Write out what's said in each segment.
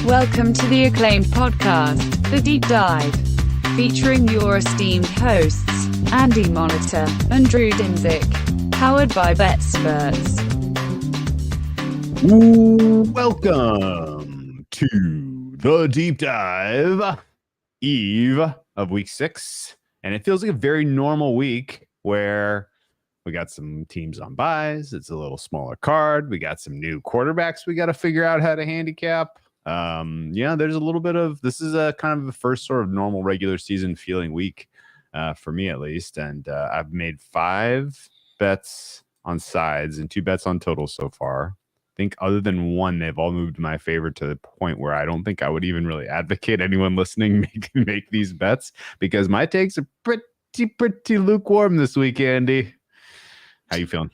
Welcome to the acclaimed podcast, The Deep Dive, featuring your esteemed hosts, Andy Monitor and Drew Dimzik, powered by BetSperts. Welcome to The Deep Dive, eve of week 6, and it feels like a very normal week where we got some teams on buys. It's a little smaller card. We got some new quarterbacks we got to figure out how to handicap. There's a little bit of, this is a kind of the first sort of normal regular season feeling week for me at least. And I've made 5 bets on sides and 2 bets on totals so far. I think other than one, they've all moved to my favor to the point where I don't think I would even really advocate anyone listening make these bets because my takes are pretty lukewarm this week, Andy. How you feeling?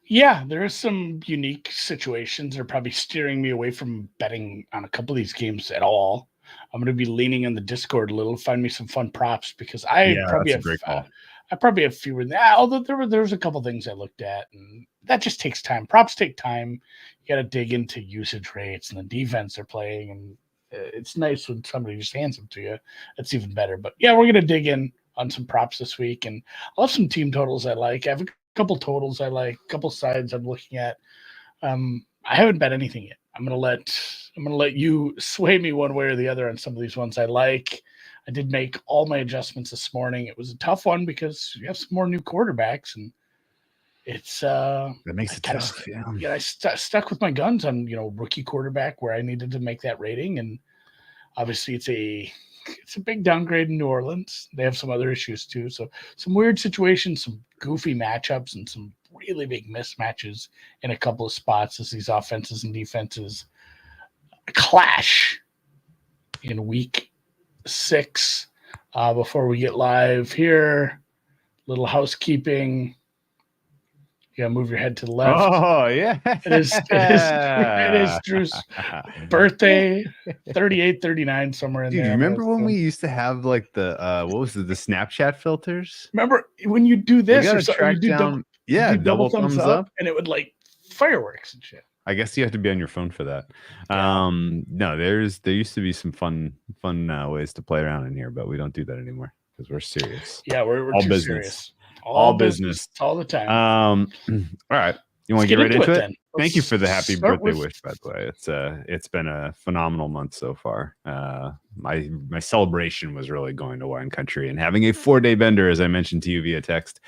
Yeah, there are some unique situations that are probably steering me away from betting on a couple of these games at all. I'm going to be leaning on the Discord a little, find me some fun props because I probably have fewer than that. Although there was a couple things I looked at, and that just takes time. Props take time. You got to dig into usage rates and the defense they're playing, and it's nice when somebody just hands them to you. That's even better. But yeah, we're going to dig in on some props this week, and I'll have some team totals I like. I have a couple totals I like, a couple sides I'm looking at. I haven't bet anything yet. I'm gonna let you sway me one way or the other on some of these ones I like. I did make all my adjustments this morning. It was a tough one because you have some more new quarterbacks, and it's that makes it tough. I stuck with my guns on rookie quarterback where I needed to make that rating, and obviously it's a big downgrade in New Orleans. They have some other issues too. So some weird situations, some goofy matchups, and some really big mismatches in a couple of spots as these offenses and defenses clash in week 6. Before we get live here, little housekeeping. You gotta move your head to the left. Oh yeah, it is Drew's birthday, 38, 39, somewhere in there. Dude, remember when we used to have like the what was it, the Snapchat filters? Remember when you do this or something, you do double thumbs up, and it would like fireworks and shit. I guess you have to be on your phone for that. Yeah. No, there used to be some fun ways to play around in here, but we don't do that anymore because we're serious. Yeah, we're all too business. Serious. All business all the time. All right. You want to get right into it? Thank you for the happy birthday wish, by the way. It's been a phenomenal month so far. My celebration was really going to wine country and having a 4-day bender, as I mentioned to you via text,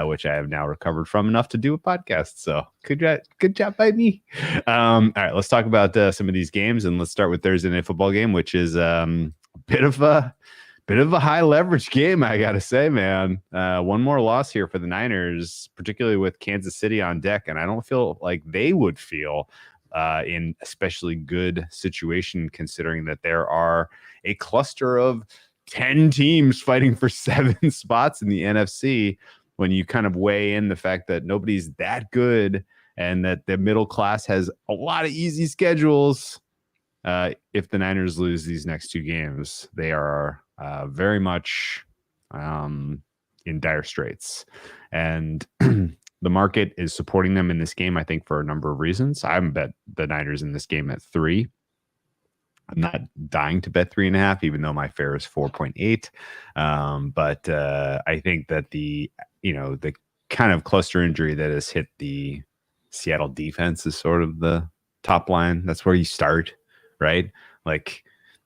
which I have now recovered from enough to do a podcast. So good job by me. All right, let's talk about some of these games, and let's start with Thursday Night Football game, which is a bit of a high leverage game, I gotta say, man. One more loss here for the Niners, particularly with Kansas City on deck, and I don't feel like they would feel in especially good situation considering that there are a cluster of 10 teams fighting for 7 spots in the NFC. When you kind of weigh in the fact that nobody's that good and that the middle class has a lot of easy schedules, if the Niners lose these next 2 games, they are very much in dire straits, and the market is supporting them in this game, I think, for a number of reasons. I haven't bet the Niners in this game at 3. I'm not dying to bet 3.5, even though my fare is 4.8. But I think that the kind of cluster injury that has hit the Seattle defense is sort of the top line. That's where you start, right? Like,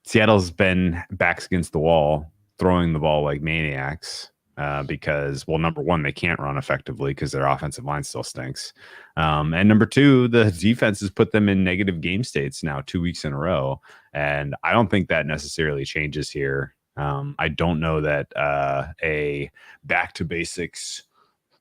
Seattle's been backs against the wall, throwing the ball like maniacs because, well, number one, they can't run effectively because their offensive line still stinks. And number 2, the defense has put them in negative game states now 2 weeks in a row. And I don't think that necessarily changes here. I don't know that a back to basics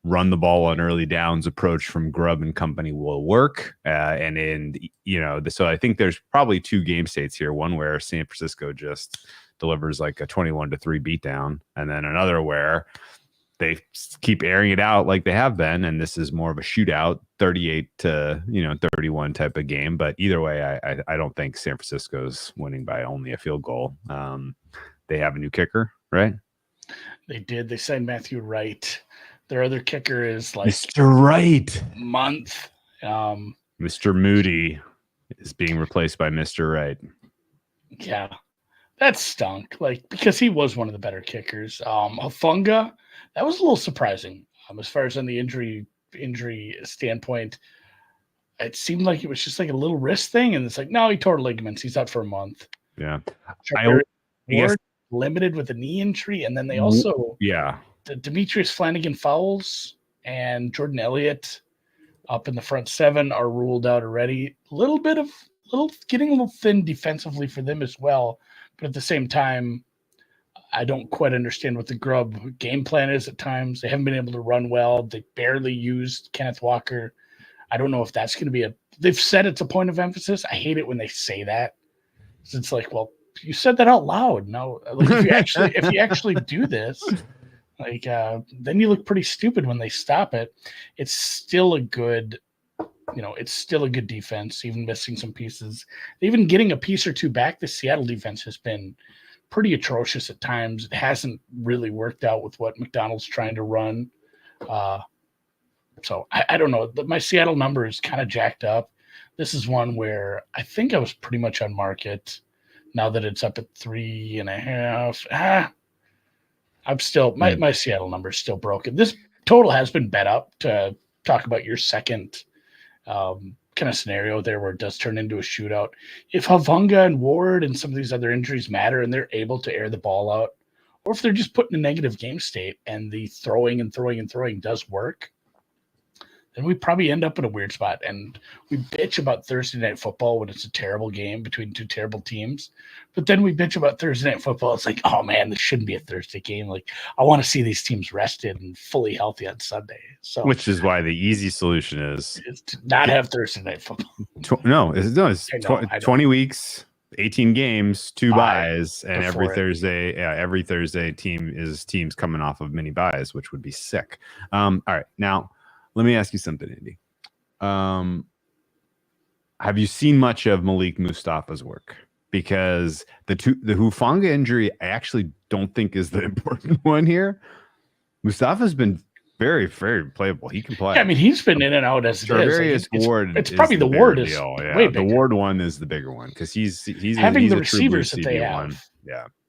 run the ball on early downs approach from Grubb and company will work. So I think there's probably 2 game states here. One where San Francisco just delivers like a 21-3 beatdown, and then another where they keep airing it out like they have been. And this is more of a shootout, 38-31 type of game. But either way, I don't think San Francisco's winning by only a field goal. They have a new kicker, right? They did. They signed Matthew Wright. Their other kicker is like Mr. Wright. Month. Mr. Moody is being replaced by Mr. Wright. Yeah, that stunk. Like, because he was one of the better kickers. Hafunga, that was a little surprising. As far as on the injury standpoint, it seemed like it was just like a little wrist thing, and it's like, no, he tore ligaments. He's out for a month. Yeah, I guess limited with a knee injury, and then they also Demetrius Flanagan Fowles and Jordan Elliott up in the front seven are ruled out already. Getting a little thin defensively for them as well, but at the same time, I don't quite understand what the Grub game plan is at times. They haven't been able to run well. They barely used Kenneth Walker. I don't know if that's going to be they've said it's a point of emphasis. I hate it when they say that. So it's like, well, you said that out loud. No, like if you actually do this, like then you look pretty stupid when they stop it. It's still a good defense, even missing some pieces. Even getting a piece or two back, the Seattle defense has been pretty atrocious at times. It hasn't really worked out with what McDonald's trying to run. So I don't know. My Seattle number is kind of jacked up. This is one where I think I was pretty much on market. Now that it's up at 3.5, I'm still my Seattle number is still broken. This total has been bet up to talk about your second kind of scenario there where it does turn into a shootout. If Havunga and Ward and some of these other injuries matter and they're able to air the ball out, or if they're just put in a negative game state and the throwing does work, then we probably end up in a weird spot. And we bitch about Thursday Night Football when it's a terrible game between two terrible teams. But then we bitch about Thursday Night Football. It's like, oh, man, this shouldn't be a Thursday game. Like, I want to see these teams rested and fully healthy on Sunday. So, which is why the easy solution is to not have Thursday Night Football. It's 20 weeks, 18 games, 2 buys, and every Thursday teams coming off of mini buys, which would be sick. All right, now let me ask you something, Andy. Have you seen much of Malik Mustafa's work? Because the Hufanga injury, I actually don't think is the important one here. Mustafa's been very, very playable. He can play. Yeah, I mean, he's been in and out as it is. Ward. It's probably the Ward is way bigger. The Ward one is the bigger one because he's having the receivers that they have. One.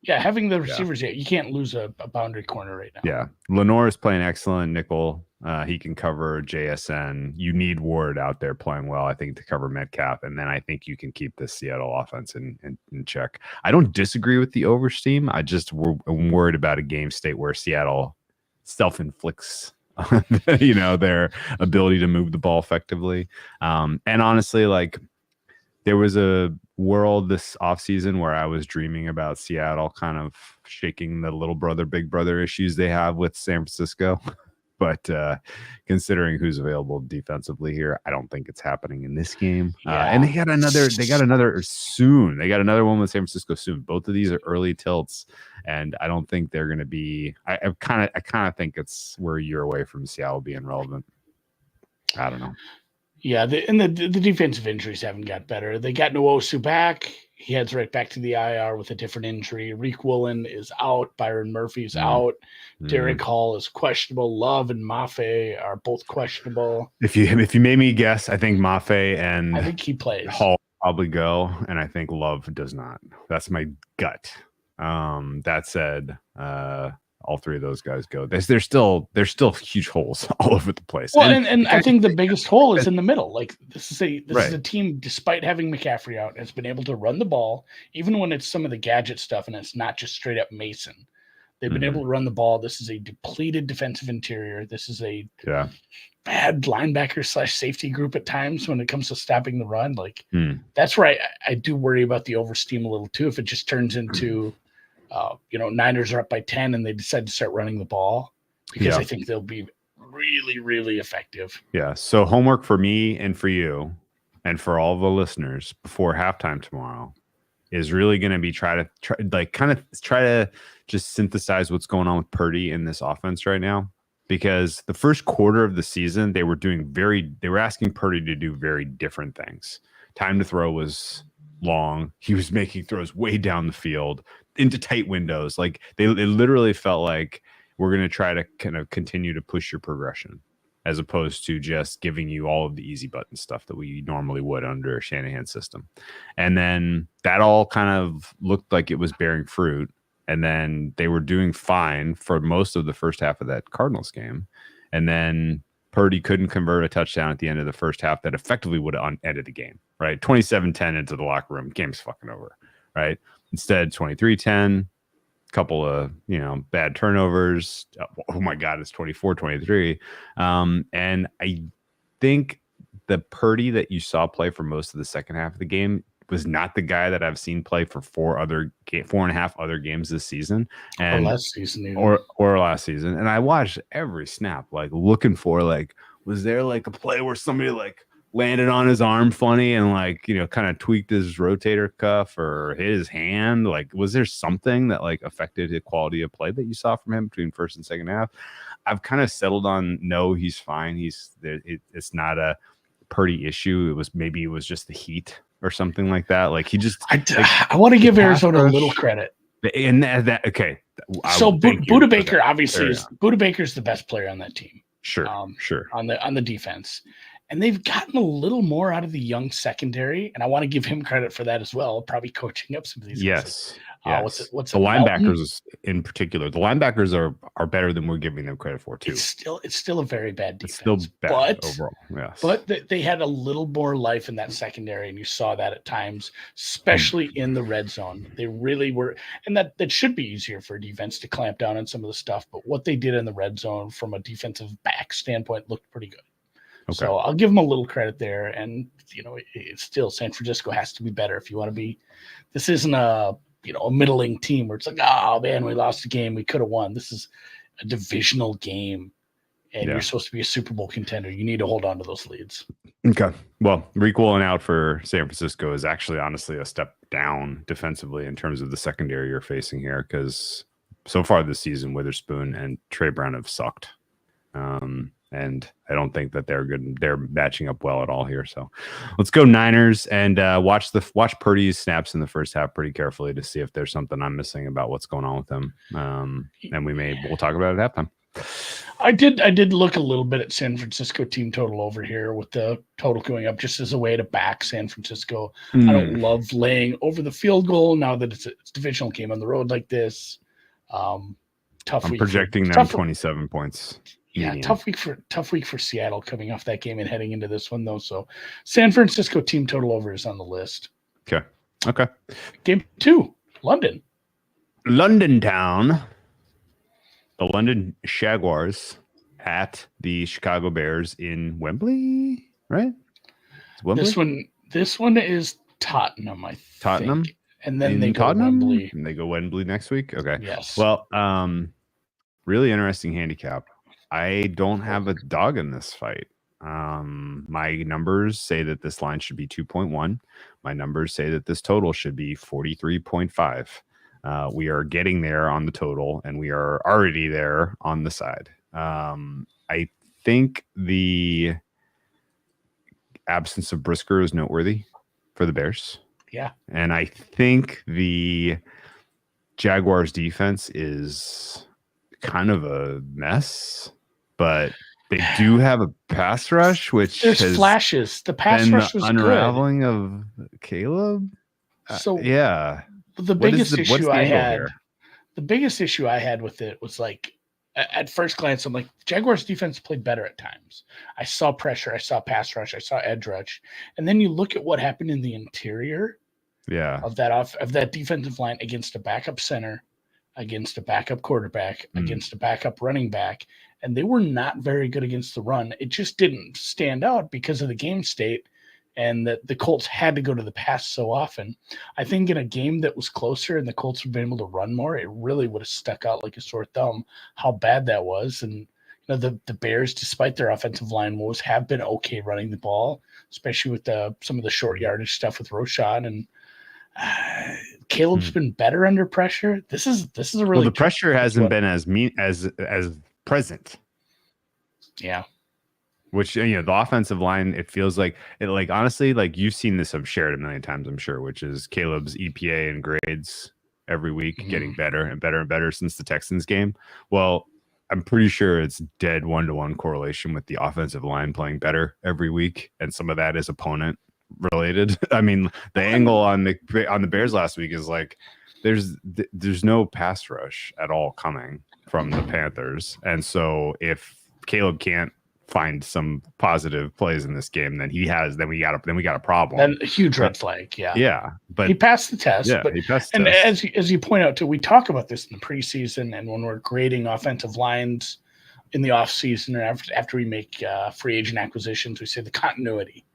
Yeah, having the receivers, you can't lose a boundary corner right now. Yeah, Lenore is playing excellent nickel. He can cover JSN. You need Ward out there playing well, I think, to cover Metcalf, and then I think you can keep the Seattle offense in check. I don't disagree with the oversteam. I'm worried about a game state where Seattle self-inflicts their ability to move the ball effectively. And honestly, like, there was a world this offseason where I was dreaming about Seattle kind of shaking the little brother, big brother issues they have with San Francisco. But considering who's available defensively here, I don't think it's happening in this game. And they got another soon. They got another one with San Francisco soon. Both of these are early tilts, and I don't think they're going to be. I kind of think it's we're a year away from Seattle being relevant. I don't know. Yeah, the defensive injuries haven't got better. They got Nwosu back. He heads right back to the IR with a different injury. Reek Woolen is out. Byron Murphy's out. Derek Hall is questionable. Love and Mafe are both questionable. If you made me guess, I think Mafe and I think he plays. Hall probably go, and I think Love does not. That's my gut. That said, all three of those guys go. There's still huge holes all over the place. Well, and I think the biggest hole is in the middle. Like this is a team, despite having McCaffrey out, has been able to run the ball, even when it's some of the gadget stuff and it's not just straight up Mason. They've been able to run the ball. This is a depleted defensive interior. This is a bad linebacker / safety group at times when it comes to stopping the run. Like that's where I do worry about the oversteam a little too. If it just turns into Niners are up by 10 and they decide to start running the ball, because I think they'll be really, really effective. Yeah. So homework for me and for you and for all the listeners before halftime tomorrow is really going to be try to just synthesize what's going on with Purdy in this offense right now. Because the first quarter of the season, they were asking Purdy to do very different things. Time to throw was long. He was making throws way down the field into tight windows. Like it literally felt like we're going to try to kind of continue to push your progression. as opposed to just giving you all of the easy button stuff that we normally would under a Shanahan system. And then that all kind of looked like it was bearing fruit. And then they were doing fine for most of the first half of that Cardinals game. And then Purdy couldn't convert a touchdown at the end of the first half that effectively would have ended the game, right? 27-10 into the locker room. Game's fucking over, right? Instead, 23-10, couple of, bad turnovers. Oh my God, it's 24-23. And I think the Purdy that you saw play for most of the second half of the game was not the guy that I've seen play for 4.5 other games this season, and or last season, even. or last season. And I watched every snap, like looking for was there a play where somebody landed on his arm funny and kind of tweaked his rotator cuff or hit his hand? Was there something that affected the quality of play that you saw from him between first and second half? I've kind of settled on no, he's fine. He's there. It's not a Purdy issue. It was just the heat or something like that. He just. I want to give Arizona a little credit. And that okay. So Budda Baker obviously Budda Baker's the best player on that team. Sure. On the defense. And they've gotten a little more out of the young secondary, and I want to give him credit for that as well. Probably coaching up some of these. Yes. Yes. What's the linebackers in particular? The linebackers are better than we're giving them credit for too. It's still a very bad defense. It's still bad overall. Yes. But they had a little more life in that secondary, and you saw that at times, especially in the red zone. They really were, and that should be easier for a defense to clamp down on some of the stuff. But what they did in the red zone from a defensive back standpoint looked pretty good. Okay. So I'll give them a little credit there. And, it's still San Francisco has to be better if you want to be. This isn't a middling team where it's oh, man, we lost a game. We could have won. This is a divisional game, and you're supposed to be a Super Bowl contender. You need to hold on to those leads. Okay. Well, Requel and out for San Francisco is actually honestly a step down defensively in terms of the secondary you're facing here, because so far this season, Witherspoon and Trey Brown have sucked. And I don't think that they're good. They're matching up well at all here. So let's go Niners and watch Purdy's snaps in the first half pretty carefully to see if there's something I'm missing about what's going on with him. And we'll talk about it at halftime. I did look a little bit at San Francisco team total over here with the total going up just as a way to back San Francisco. I don't love laying over the field goal now that it's a divisional game on the road like this. Tough. I'm projecting them 27 points. Yeah, tough week for Seattle coming off that game and heading into this one though. So San Francisco team total over is on the list. Okay. Game 2, London town. The London Jaguars at the Chicago Bears in Wembley, right? Wembley? This one is Tottenham, I think. Tottenham? And then they go Wembley. And they go Wembley next week? Okay. Yes. Well, really interesting handicap. I don't have a dog in this fight. My numbers say that this line should be 2.1. My numbers say that this total should be 43.5. We are getting there on the total, and we are already there on the side. I think the absence of Brisker is noteworthy for the Bears. Yeah. And I think the Jaguars defense is kind of a mess, but they do have a pass rush, which there's flashes. The pass rush was unraveling good. Of Caleb. So yeah, the biggest issue I had with it was at first glance, I'm like, Jaguars defense played better at times. I saw pressure, I saw pass rush, I saw edge rush, and then you look at what happened in the interior, of that defensive line against a backup center, against a backup quarterback, against a backup running back, and they were not very good against the run. It just didn't stand out because of the game state, and that the Colts had to go to the pass so often. I think in a game that was closer and the Colts would have been able to run more, it really would have stuck out like a sore thumb how bad that was. And the Bears, despite their offensive line woes, have been okay running the ball, especially with some of the short yardage stuff with Roshan. And Caleb's been better under pressure. This is a really the pressure hasn't been as present. Yeah. Which, the offensive line, it feels like honestly, you've seen this, I've shared a million times, I'm sure, which is Caleb's EPA and grades every week getting better and better and better since the Texans game. Well, I'm pretty sure it's dead 1-to-1 correlation with the offensive line playing better every week, and some of that is opponent related. I mean, the angle on the Bears last week is like there's no pass rush at all coming from the Panthers, and so if Caleb can't find some positive plays in this game, then we got a problem. Then a huge red flag. Yeah, but he passed the test. Yeah, but, he passed the and test. as you point out too, we talk about this in the preseason and when we're grading offensive lines in the offseason and after we make free agent acquisitions, we say the continuity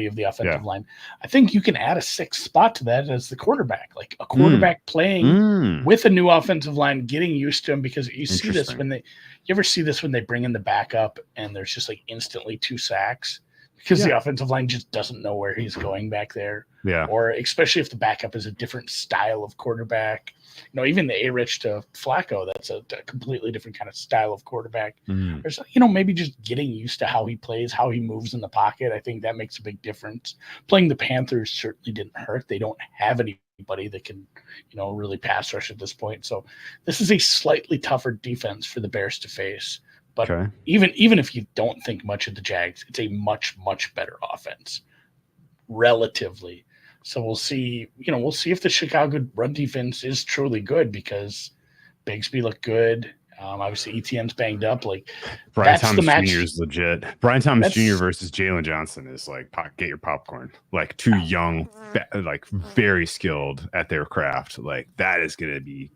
of the offensive line. I think you can add a sixth spot to that as the quarterback, like a quarterback playing with a new offensive line, getting used to him, because you see this you ever see this when they bring in the backup and there's just like instantly 2 sacks because the offensive line just doesn't know where he's going back there. Yeah. Or especially if the backup is a different style of quarterback. Even the A-Rich to Flacco, that's a completely different kind of style of quarterback. There's, maybe just getting used to how he plays, how he moves in the pocket. I think that makes a big difference. Playing the Panthers certainly didn't hurt. They don't have anybody that can, really pass rush at this point. So this is a slightly tougher defense for the Bears to face. But even if you don't think much of the Jags, it's a much, much better offense relatively. So we'll see, we'll see if the Chicago run defense is truly good, because Bigsby looked good. Obviously ETN's banged up. Like Brian Thomas Jr. is legit. Brian Thomas Jr. versus Jalen Johnson is like get your popcorn. Like 2 young, like very skilled at their craft. Like that is going to be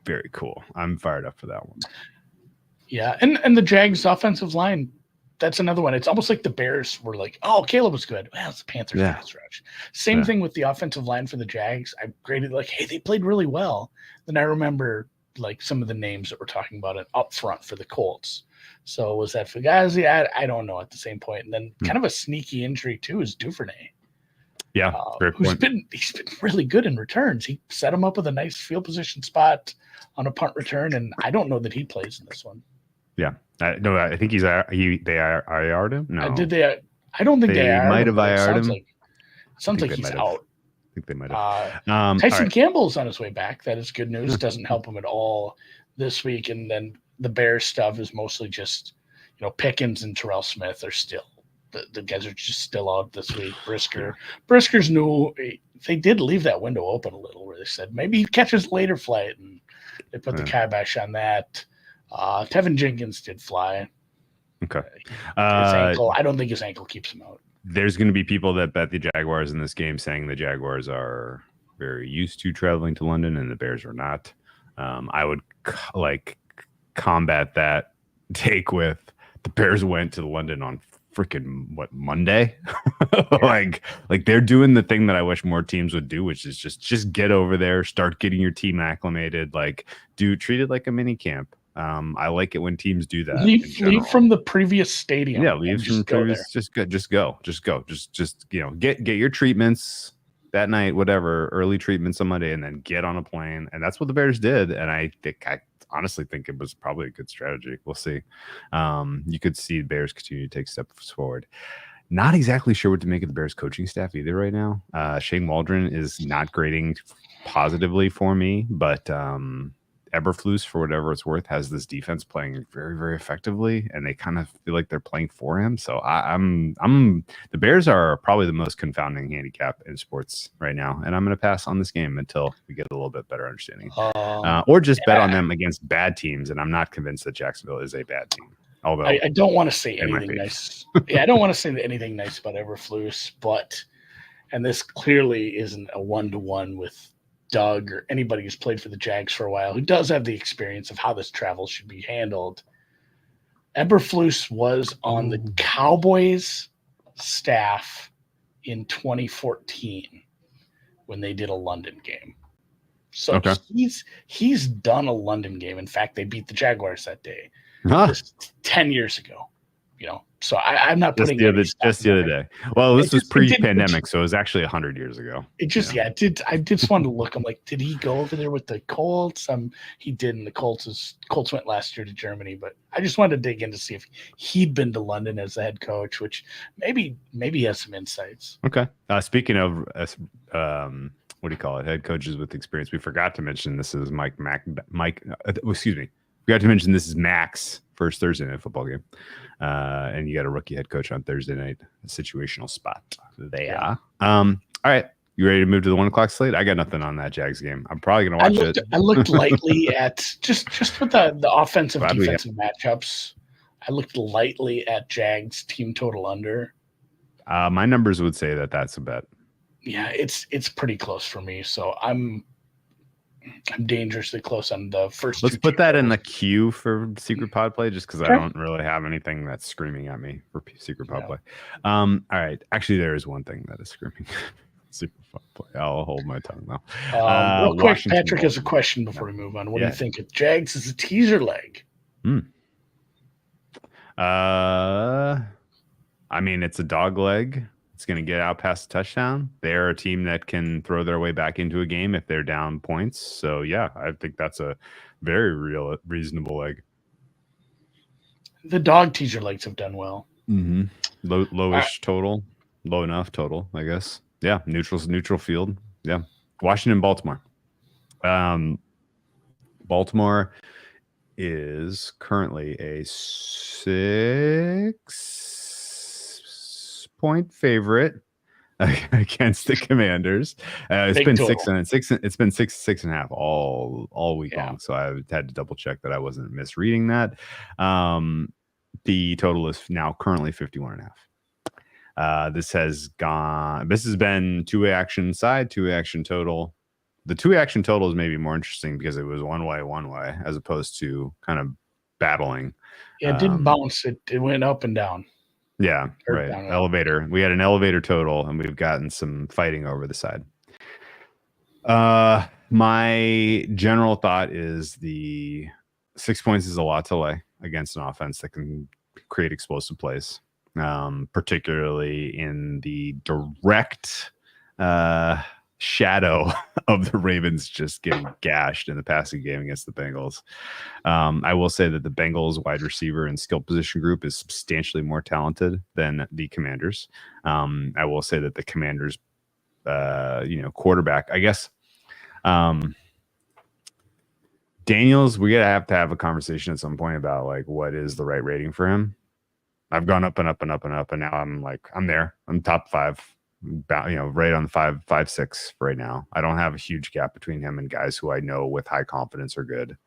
very cool. I'm fired up for that one. Yeah, and the Jags offensive line, that's another one. It's almost like the Bears were like, oh, Caleb was good. Well, it's the Panthers pass rush. Same thing with the offensive line for the Jags. I graded like, hey, they played really well. Then I remember like some of the names that we're talking about it up front for the Colts. So was that Fugazi? I don't know at the same point. And then kind of a sneaky injury too is Duvernay. Yeah, he's been really good in returns. He set him up with a nice field position spot on a punt return, and I don't know that he plays in this one. Yeah, no, I think they IR'd him. No, did they? I don't think they might have IR'd him. Sounds like he's out. I think they might have. Tyson Campbell's on his way back. That is good news. Doesn't help him at all this week. And then the Bears stuff is mostly just, Pickens and Terrell Smith are still the guys are just still out this week. Brisker's new. They did leave that window open a little, where they said maybe he catches later flight, and they put the kibosh on that. Tevin Jenkins did fly. Okay. His ankle, I don't think his ankle keeps him out. There's going to be people that bet the Jaguars in this game, saying the Jaguars are very used to traveling to London and the Bears are not. I would combat that take with the Bears went to London on freaking Monday. like they're doing the thing that I wish more teams would do, which is just get over there, start getting your team acclimated, treat it like a mini camp. I like it when teams do that. Leave from the previous stadium. Yeah, leave from the previous. Just go. Just get your treatments that night, whatever, early treatments on Monday, and then get on a plane. And that's what the Bears did. And I honestly think it was probably a good strategy. We'll see. You could see the Bears continue to take steps forward. Not exactly sure what to make of the Bears coaching staff either right now. Shane Waldron is not grading positively for me, but Eberflus, for whatever it's worth, has this defense playing very, very effectively, and they kind of feel like they're playing for him. So the Bears are probably the most confounding handicap in sports right now, and I'm going to pass on this game until we get a little bit better understanding, or just bet on them against bad teams. And I'm not convinced that Jacksonville is a bad team. Although I don't want to say anything nice. I don't want to say anything nice about Eberflus, and this clearly isn't a 1-to-1 with Doug or anybody who's played for the Jags for a while, who does have the experience of how this travel should be handled. Eberflus was on the Cowboys staff in 2014 when they did a London game. So he's done a London game. In fact, they beat the Jaguars that day. Just 10 years ago. So I'm not putting just the other day. Well, this was pre-pandemic, so it was actually 100 years ago. It just I just wanted to look. I'm like, did he go over there with the Colts? He did, and the Colts went last year to Germany. But I just wanted to dig in to see if he'd been to London as the head coach, which maybe he has some insights. Okay. Speaking of what do you call it? Head coaches with experience. We forgot to mention this is Mike. Excuse me. Forgot to mention this is Mac's first Thursday night football game. And you got a rookie head coach on Thursday night, a situational spot there. All right. You ready to move to the 1 o'clock slate? I got nothing on that Jags game. I'm probably going to watch it. I looked lightly at just with the offensive defensive matchups. I looked lightly at Jags team total under. My numbers would say that that's a bet. Yeah, it's pretty close for me. So I'm dangerously close on the first. Let's put that in the queue for secret pod play, just because I don't really have anything that's screaming at me for secret pod play. All right, actually, there is one thing that is screaming. Secret pod play. I'll hold my tongue now. Real quick, Patrick has a question before we move on. What do you think of Jags as a teaser leg? I mean, it's a dog leg. It's going to get out past the touchdown. They're a team that can throw their way back into a game if they're down points. So, yeah, I think that's a very reasonable leg. The dog teaser legs have done well. Lowish total. Low enough total, I guess. Yeah, neutral field. Yeah. Washington, Baltimore. Baltimore is currently a 6-point favorite against the Commanders. It's been total. It's been 6.5 all week long. So I had to double check that I wasn't misreading that. The total is now currently 51.5. This has been 2-way action side, 2-way action total. The 2-way action total is maybe more interesting because it was one way, as opposed to kind of battling. Yeah, it didn't bounce. It went up and down. Yeah, right. Elevator. We had an elevator total, and we've gotten some fighting over the side. My general thought is the 6 points is a lot to lay against an offense that can create explosive plays, particularly in the direct shadow of the Ravens just getting gashed in the passing game against the Bengals. I will say that the Bengals wide receiver and skill position group is substantially more talented than the Commanders. I will say that the Commanders, quarterback, I guess, Daniels, we gotta have to have a conversation at some point about like what is the right rating for him. I've gone up and up and up and up, and now I'm there. I'm top 5. Right on the 5.6 right now. I don't have a huge gap between him and guys who I know with high confidence are good.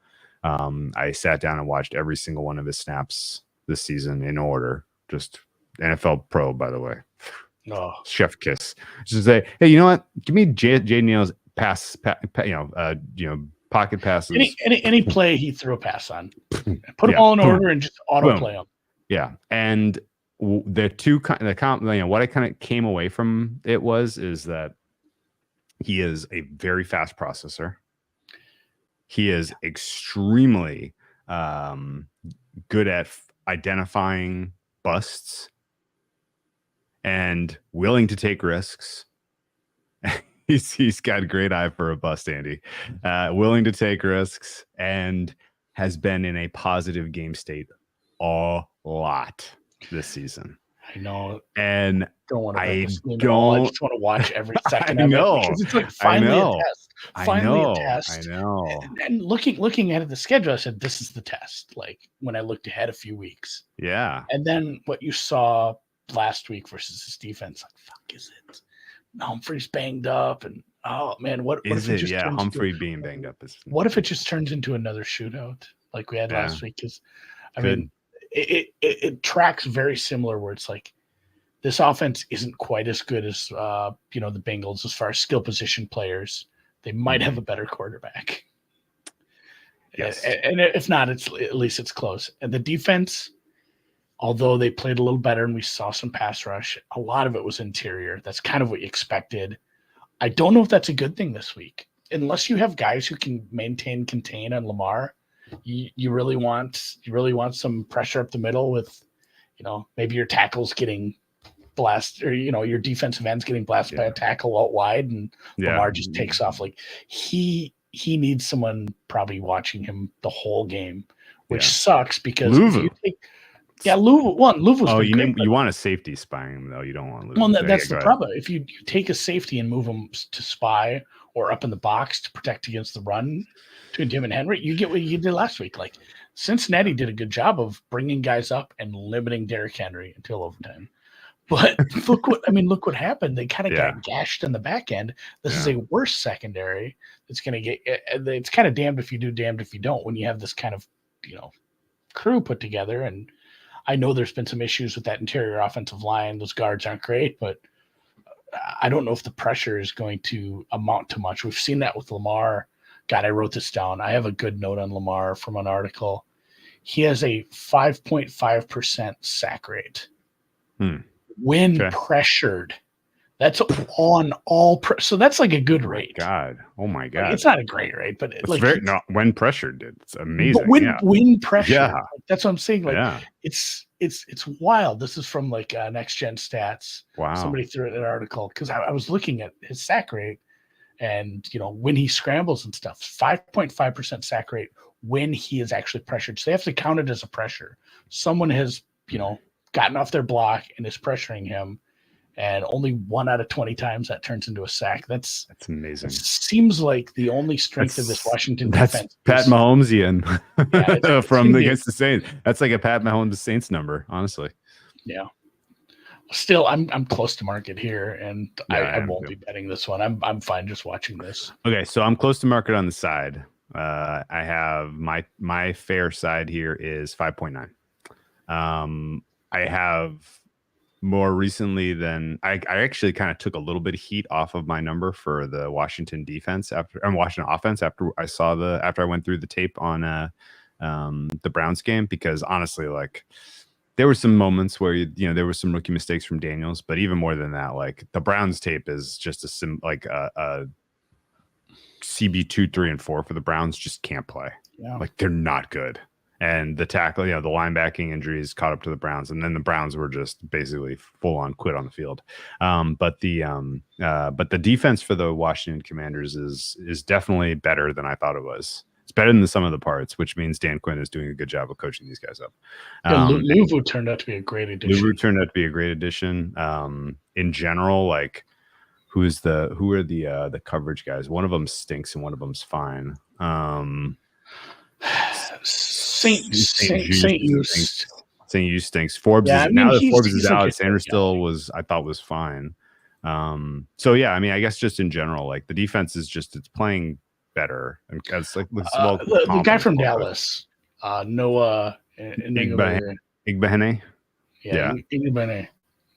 I sat down and watched every single one of his snaps this season in order. Just NFL Pro, by the way. Oh, chef kiss. Just say, hey, you know what? Give me Jay Neal's pass. Pocket passes. Any play he threw a pass on. Put them all in order and just auto play them. Yeah, and what I kind of came away from it is that he is a very fast processor. He is extremely good at identifying busts and willing to take risks. He's got a great eye for a bust, Andy. Willing to take risks and has been in a positive game state a lot this season. I know, and I just want to watch every second. I know. Of it. It's like finally a test. Finally a test. I know. And looking at the schedule, I said, "This is the test." Like when I looked ahead a few weeks. Yeah. And then what you saw last week versus this defense, like, fuck, is it? Humphrey's banged up, and oh man, what is it? Yeah, Humphrey being banged up is. What if it just turns into another shootout like we had last week? Because I mean. It tracks very similar where it's like this offense isn't quite as good as the Bengals as far as skill position players. They might have a better quarterback. Yes. And if not, at least it's close. And the defense, although they played a little better and we saw some pass rush, a lot of it was interior. That's kind of what you expected. I don't know if that's a good thing this week. Unless you have guys who can contain on Lamar. You really want some pressure up the middle with, maybe your tackles getting blasted or, your defensive ends getting blasted by a tackle out wide and Lamar just takes off. Like he needs someone probably watching him the whole game, which sucks because Louvu. Louvu's you want a safety spying him though. You don't want Louvu. Well, that's the problem. If you take a safety and move him to spy or up in the box to protect against the run between him and Henry, you get what you did last week. Like Cincinnati did a good job of bringing guys up and limiting Derrick Henry until overtime. But look what happened. They kind of got gashed in the back end. This is a worse secondary. It's going to get. It's kind of damned if you do, damned if you don't. When you have this kind of, crew put together, and I know there's been some issues with that interior offensive line. Those guards aren't great, but I don't know if the pressure is going to amount to much. We've seen that with Lamar. God, I wrote this down. I have a good note on Lamar from an article. He has a 5.5% sack rate. When pressured. That's on all so that's like a good rate. Oh my God. It's not a great rate, but when pressured, it's amazing. But when pressured, that's what I'm saying. Like it's wild. This is from like Next Gen Stats. Wow. Somebody threw it in an article because I was looking at his sack rate, and when he scrambles and stuff, 5.5% sack rate when he is actually pressured. So they have to count it as a pressure. Someone has gotten off their block and is pressuring him. And only 1 out of 20 times that turns into a sack. That's amazing. Seems like the only strength of this Washington defense. Pat Mahomesian from against the Saints. That's like a Pat Mahomes Saints number, honestly. Yeah. Still, I'm close to market here, and I won't be betting this one. I'm fine just watching this. Okay, so I'm close to market on the side. I have my fair side here is 5.9. I have. More recently than I actually kind of took a little bit of heat off of my number for the Washington defense after I went through the tape on the Browns game, because honestly, like, there were some moments where there were some rookie mistakes from Daniels, but even more than that, like, the Browns tape is just a CB 2, 3, and 4 for the Browns just can't play. Like, they're not good. And the tackle, the linebacking injuries caught up to the Browns, and then the Browns were just basically full on quit on the field. But the defense for the Washington Commanders is definitely better than I thought it was. It's better than the sum of the parts, which means Dan Quinn is doing a good job of coaching these guys up. Luvu turned out to be a great addition. In general, like, who are the coverage guys? One of them stinks and one of them's fine. St. Eustace stinks. Forbes is now that Forbes is out. Sanders still I thought was fine. So yeah, I mean, I guess just in general, like, the defense is it's playing better. And it's like the guy from Dallas, Noah Igbehene. Igbehene.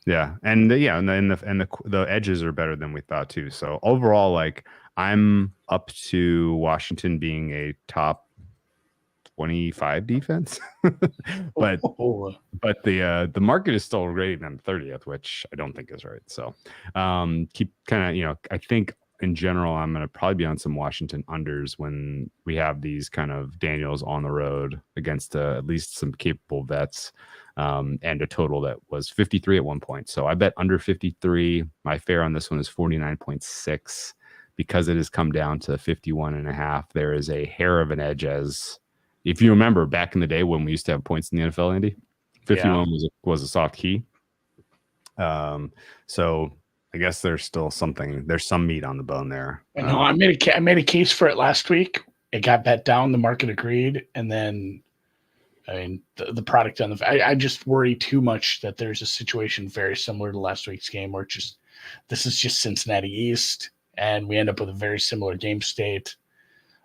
Yeah, and the edges are better than we thought too. So overall, like, I'm up to Washington being a top 25 defense, but the market is still rated on 30th, which I don't think is right. So keep kind of, I think in general, I'm going to probably be on some Washington unders when we have these kind of Daniels on the road against at least some capable vets, and a total that was 53 at one point. So I bet under 53. My fair on this one is 49.6 because it has come down to 51.5. There is a hair of an edge, as if you remember back in the day when we used to have points in the NFL, Andy, 51 was a soft key. So I guess there's some meat on the bone there. I made a case for it last week. It got bet down. The market agreed. And then, I mean, the product on I just worry too much that there's a situation very similar to last week's game where this is just Cincinnati East and we end up with a very similar game state.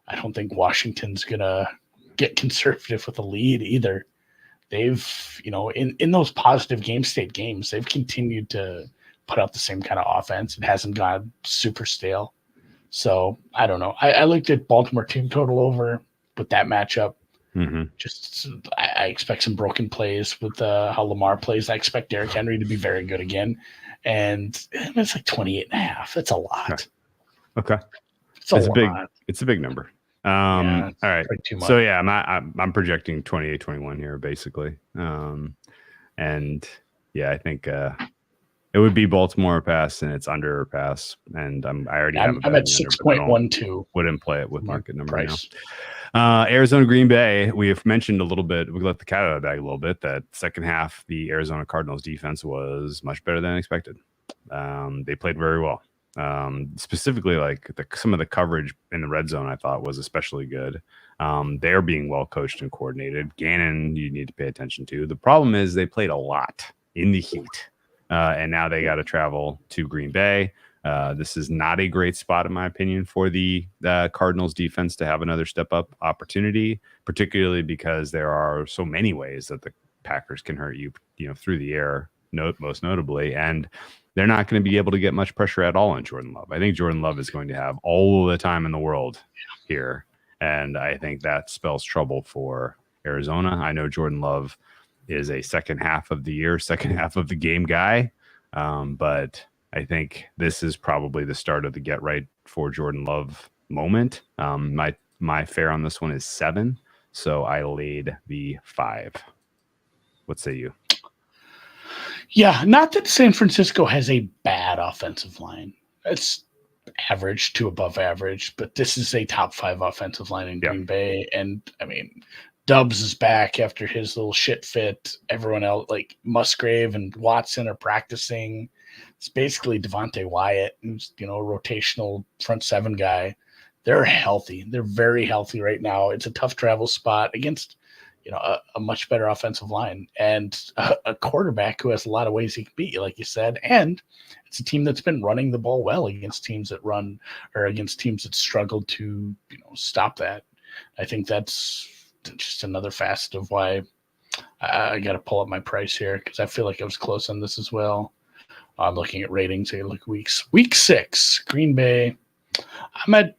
I don't think Washington's going to get conservative with a lead either. They've, in those positive game state games, they've continued to put out the same kind of offense. It hasn't gone super stale. So I don't know. I looked at Baltimore team total over with that matchup. Just I expect some broken plays with how Lamar plays. I expect Derrick Henry to be very good again. And it's like 28.5. That's a lot. Okay. It's a lot. It's a big number. All right. So yeah, I'm projecting 28-21 here basically. And yeah, I think it would be Baltimore pass and it's under pass. And I'm at 6.12. Wouldn't play it with market number price. Now. Arizona Green Bay. We have mentioned a little bit. We let the cat out of the bag a little bit. That second half, the Arizona Cardinals defense was much better than expected. They played very well. Specifically, like some of the coverage in the red zone, I thought was especially good. They're being well coached and coordinated. Gannon, you need to pay attention to. The problem is they played a lot in the heat, and now they got to travel to Green Bay. This is not a great spot, in my opinion, for the Cardinals defense to have another step up opportunity, particularly because there are so many ways that the Packers can hurt you, through the air, most notably. And they're not going to be able to get much pressure at all on Jordan Love. I think Jordan Love is going to have all the time in the world here. And I think that spells trouble for Arizona. I know Jordan Love is a second half of the game guy. But I think this is probably the start of the get right for Jordan Love moment. My fare on this one is 7. So I laid the 5. What say you? Yeah, not that San Francisco has a bad offensive line. It's average to above average, but this is a top 5 offensive line in Green Bay. And I mean, Dubs is back after his little shit fit. Everyone else, like Musgrave and Watson, are practicing. It's basically Devontae Wyatt, who's, a rotational front 7 guy. They're healthy. They're very healthy right now. It's a tough travel spot against, a much better offensive line and a quarterback who has a lot of ways he can beat you, like you said. And it's a team that's been running the ball well against teams that run, or against teams that struggled to, stop that. I think that's just another facet of why I got to pull up my price here, because I feel like I was close on this as well. I'm looking at ratings here. Look, week 6, Green Bay. I'm at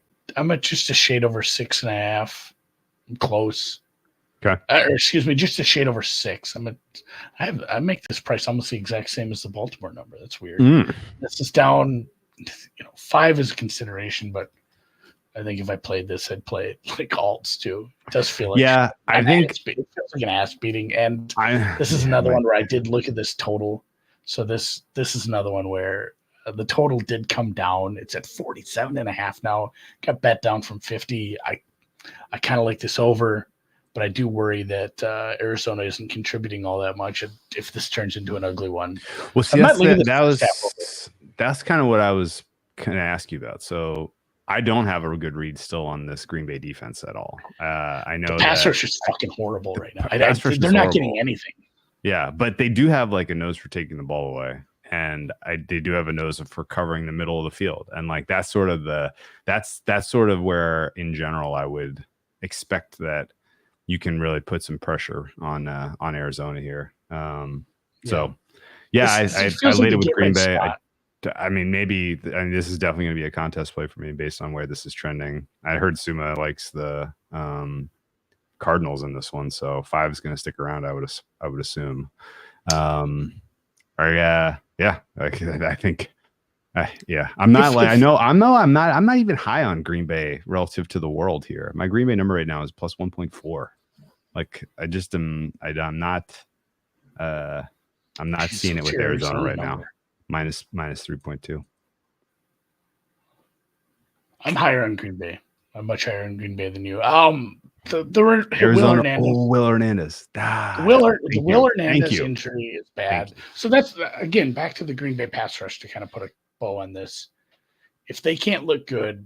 just a shade over 6.5. I'm close. Okay. Or excuse me, just a shade over 6. I make this price almost the exact same as the Baltimore number. That's weird. This is down. 5 is a consideration, but I think if I played this, I'd play it like alts too. It does feel like I think it feels like an ass beating. And this is another one where I did look at this total. So this is another one where the total did come down. It's at 47.5 now. Got bet down from 50. I kind of like this over, but I do worry that Arizona isn't contributing all that much if this turns into an ugly one. Well, see, that's kind of what I was going to ask you about. So I don't have a good read still on this Green Bay defense at all. I know the pass rush is fucking horrible right now. They're not getting anything. Yeah, but they do have like a nose for taking the ball away, and they do have a nose for covering the middle of the field, and like that's sort of where in general I would expect that you can really put some pressure on Arizona here. I laid it with Green Bay. This is definitely going to be a contest play for me based on where this is trending. I heard Suma likes the Cardinals in this one, so 5 is going to stick around. I would assume. I think. I'm not even high on Green Bay relative to the world here. My Green Bay number right now is plus 1.4. Like I'm not seeing it with Arizona right now. Minus 3.2. I'm higher on Green Bay. I'm much higher on Green Bay than you. Arizona. Will Hernandez. The Will Hernandez injury is bad. So that's again back to the Green Bay pass rush to kind of put a bow on this. If they can't look good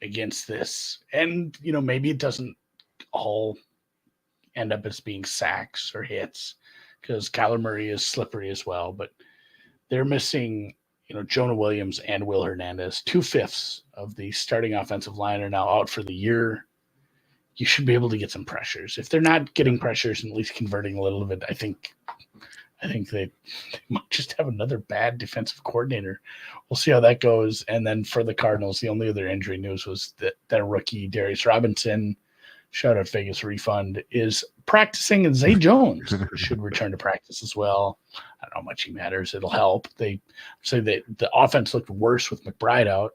against this, and maybe it doesn't all end up as being sacks or hits, because Kyler Murray is slippery as well, but they're missing Jonah Williams and Will Hernandez. 2/5 of the starting offensive line are now out for the year. You should be able to get some pressures. If they're not getting pressures and at least converting a little bit, I think they might just have another bad defensive coordinator. We'll see how that goes. And then for the Cardinals, the only other injury news was that rookie Darius Robinson, shout out Vegas refund, is practicing, and Zay Jones should return to practice as well. I don't know how much he matters. It'll help. They say that the offense looked worse with McBride out.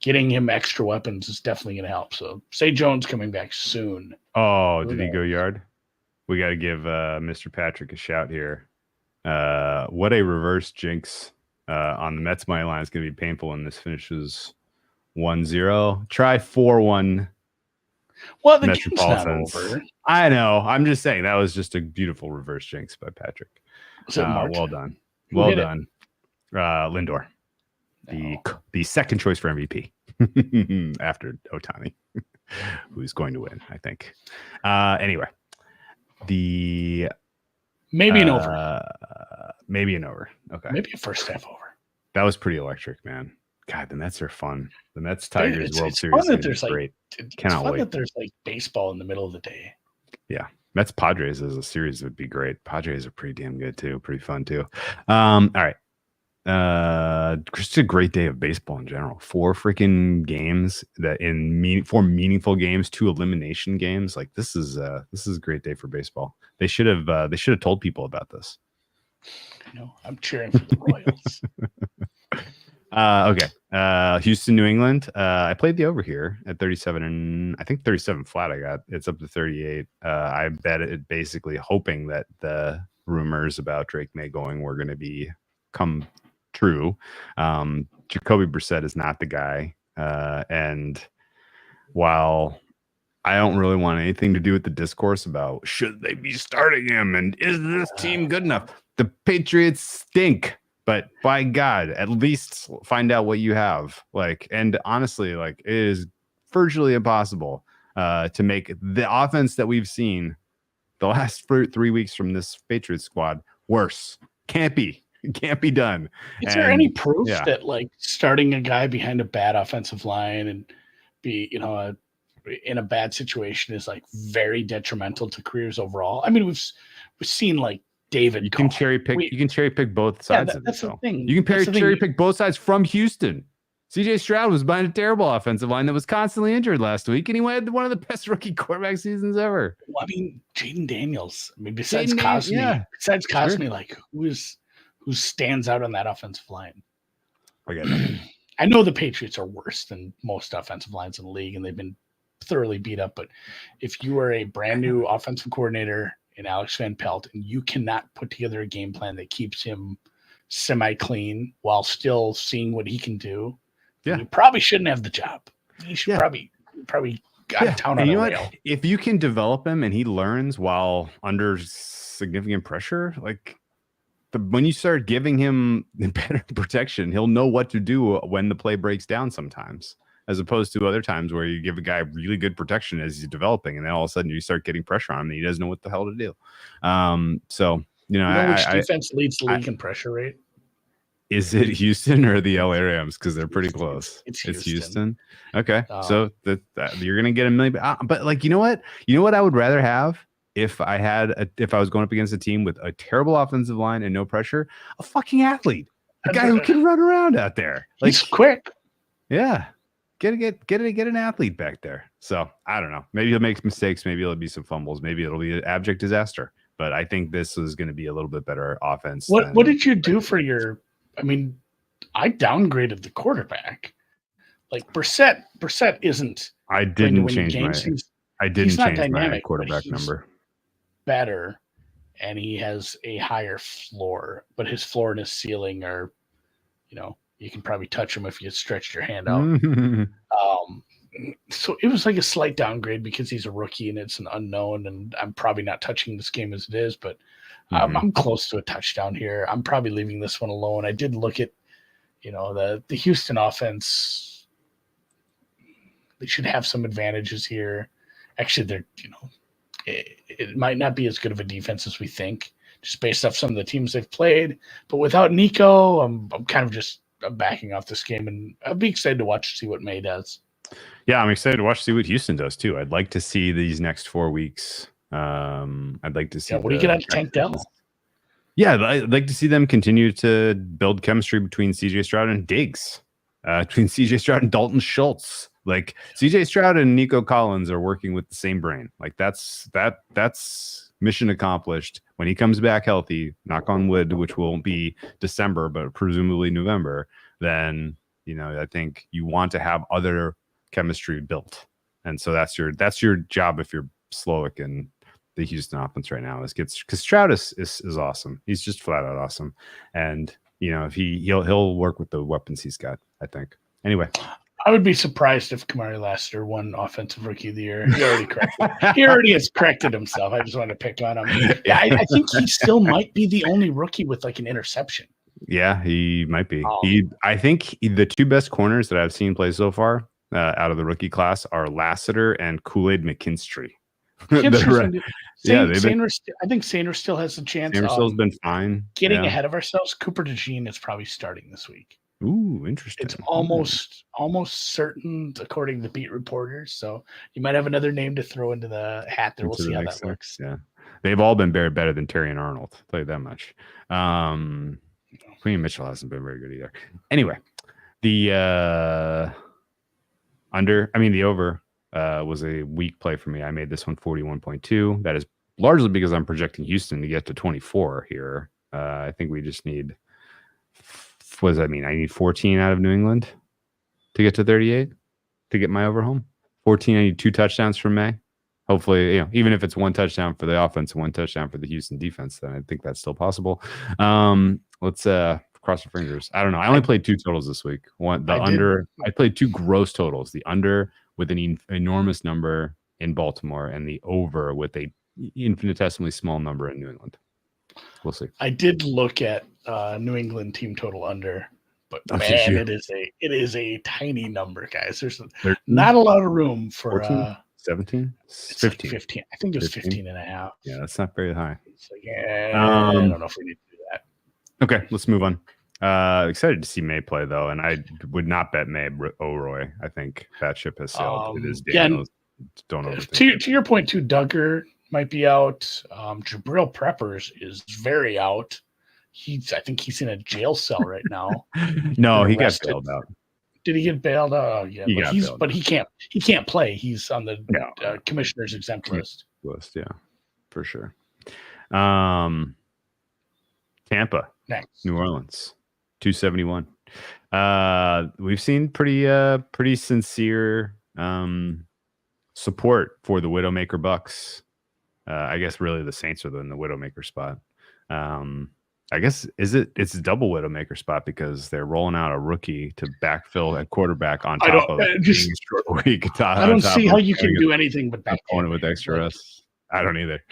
Getting him extra weapons is definitely going to help. So Zay Jones coming back soon. Oh, did he go yard? We got to give Mr. Patrick a shout here. What a reverse jinx on the Mets money line is going to be painful when this finishes 1-0. Try 4-1. Well, the game's not over. I know. I'm just saying that was just a beautiful reverse jinx by Patrick. Was it March? Well done. Well done. Lindor. the second choice for MVP after Ohtani, who's going to win, I think. Anyway, maybe an over. Maybe an over. Okay. Maybe a first half over. That was pretty electric, man. God, the Mets are fun. The Mets Tigers World it's Series fun that there's great. It's Cannot fun wait. that there's baseball in the middle of the day. Yeah. Mets Padres as a series would be great. Padres are pretty damn good too. Pretty fun too. All right. Just a great day of baseball in general. 4 freaking games that 4 meaningful games, 2 elimination games. Like this is a great day for baseball. They should have told people about this. I'm cheering for the Royals. Okay. Houston, New England. I played the over here at 37 and I think 37 flat. It's up to 38. I bet it basically hoping that the rumors about Drake May going were going to come true. Jacoby Brissett is not the guy. And while I don't really want anything to do with the discourse about should they be starting him and is this team good enough? The Patriots stink, but by God, at least find out what you have. And honestly, it is virtually impossible to make the offense that we've seen the last 3 weeks from this Patriots squad worse. Can't be done. Is there any proof that starting a guy behind a bad offensive line and be in a bad situation is very detrimental to careers overall? I mean, we've seen David. You can cherry pick. You can cherry pick both sides. That's the thing. You can cherry pick both sides from Houston. CJ Stroud was behind a terrible offensive line that was constantly injured last week, and he had one of the best rookie quarterback seasons ever. Well, I mean, Jaden Daniels. I mean, besides Cosme, who stands out on that offensive line? I know the Patriots are worse than most offensive lines in the league, and they've been thoroughly beat up. But if you are a brand new offensive coordinator in Alex Van Pelt, and you cannot put together a game plan that keeps him semi-clean while still seeing what he can do, you probably shouldn't have the job. You should probably got a town on a rail. If you can develop him and he learns while under significant pressure, when you start giving him better protection, he'll know what to do when the play breaks down sometimes, as opposed to other times where you give a guy really good protection as he's developing, and then all of a sudden you start getting pressure on him and he doesn't know what the hell to do. Which defense leads the league in pressure rate? Is it Houston or the LA Rams? Because they're pretty close. It's Houston. Okay, so you're gonna get a million. But you know what? You know what I would rather have if I was going up against a team with a terrible offensive line and no pressure, a fucking athlete, a guy who can run around out there. He's quick. Yeah. Get an athlete back there. So I don't know. Maybe he'll make mistakes. Maybe it'll be some fumbles. Maybe it'll be an abject disaster. But I think this is going to be a little bit better offense. What did you do for your? I mean, I downgraded the quarterback. Brissett isn't. I didn't change my quarterback number. Better, and he has a higher floor, but his floor and his ceiling are, you can probably touch him if you stretched your hand out. So it was a slight downgrade because he's a rookie and it's an unknown, and I'm probably not touching this game as it is, but I'm close to a touchdown here. I'm probably leaving this one alone. I did look at, the Houston offense. They should have some advantages here. Actually, they're, it might not be as good of a defense as we think, just based off some of the teams they've played. But without Nico, I'm kind of just backing off this game, and I'll be excited to see what May does. Yeah, I'm excited to see what Houston does too. I'd like to see these next 4 weeks. I'd like to see. Yeah, what do you get out of Tank Dell? Yeah, I'd like to see them continue to build chemistry between CJ Stroud and Diggs, between CJ Stroud and Dalton Schultz. CJ Stroud and Nico Collins are working with the same brain. That's mission accomplished. When he comes back healthy, knock on wood, which won't be December, but presumably November, then I think you want to have other chemistry built. And so that's your job if you're Slowick and the Houston offense right now, because Stroud is awesome. He's just flat out awesome. And if he'll work with the weapons he's got, I think. Anyway. I would be surprised if Kamari Lassiter won Offensive Rookie of the Year. He already has corrected himself. I just wanted to pick on him. Yeah, I think he still might be the only rookie with an interception. Yeah, he might be. Oh. I think the two best corners that I've seen play so far out of the rookie class are Lassiter and Kool-Aid McKinstry. I think Sanders still has a chance. Sanderson's been fine. Getting ahead of ourselves, Cooper DeJean is probably starting this week. Ooh, interesting. It's almost certain, according to beat reporters. So you might have another name to throw into the hat there. We'll see how that looks. Yeah, they've all been better than Terry and Arnold. I'll tell you that much. Queen Mitchell hasn't been very good either. Anyway, the over was a weak play for me. I made this one 41.2. That is largely because I'm projecting Houston to get to 24 here. I think we just need. What does that mean? I need 14 out of New England to get to 38 to get my over home. 14. I need 2 touchdowns from May. Hopefully, even if it's 1 touchdown for the offense and 1 touchdown for the Houston defense, then I think that's still possible. Let's cross your fingers. I don't know. I only played 2 totals this week. I played 2 gross totals. The under with an enormous number in Baltimore and the over with a infinitesimally small number in New England. We'll see. I did look at New England team total under, but man, it is a tiny number, guys. There's not a lot of room for 14, 17, 15. Like 15. I think it was 15 and a half. Yeah, that's not very high. So I don't know if we need to do that. Okay, let's move on. Excited to see May play though, and I would not bet May O'Roy. I think that ship has sailed. It is Daniels. Don't overthink. To your point too, Duggar might be out. Jabril Preppers is very out. I think he's in a jail cell right now. No, he got bailed out. Did he get bailed out? Oh, yeah, but he can't play. He's on the commissioner's exempt list. Yeah, for sure. Tampa next. New Orleans 271. We've seen pretty sincere support for the Widowmaker Bucks. I guess really the Saints are in the Widowmaker spot. I guess it's a double Widowmaker spot because they're rolling out a rookie to backfill at quarterback on top of being a short week. I don't see how you can do anything but back on it with extra rest. I don't either.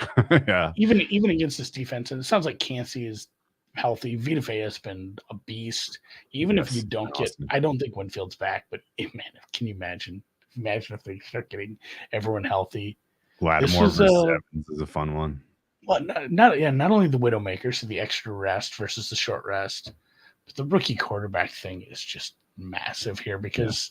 Yeah. Even against this defense, and it sounds like Cansey is healthy. Vita Vea has been a beast. Even if you don't I don't think Winfield's back, but man, can you imagine? Imagine if they start getting everyone healthy. Lattimore versus Evans is a fun one. Well, not only the Widowmaker, so the extra rest versus the short rest, but the rookie quarterback thing is just massive here because,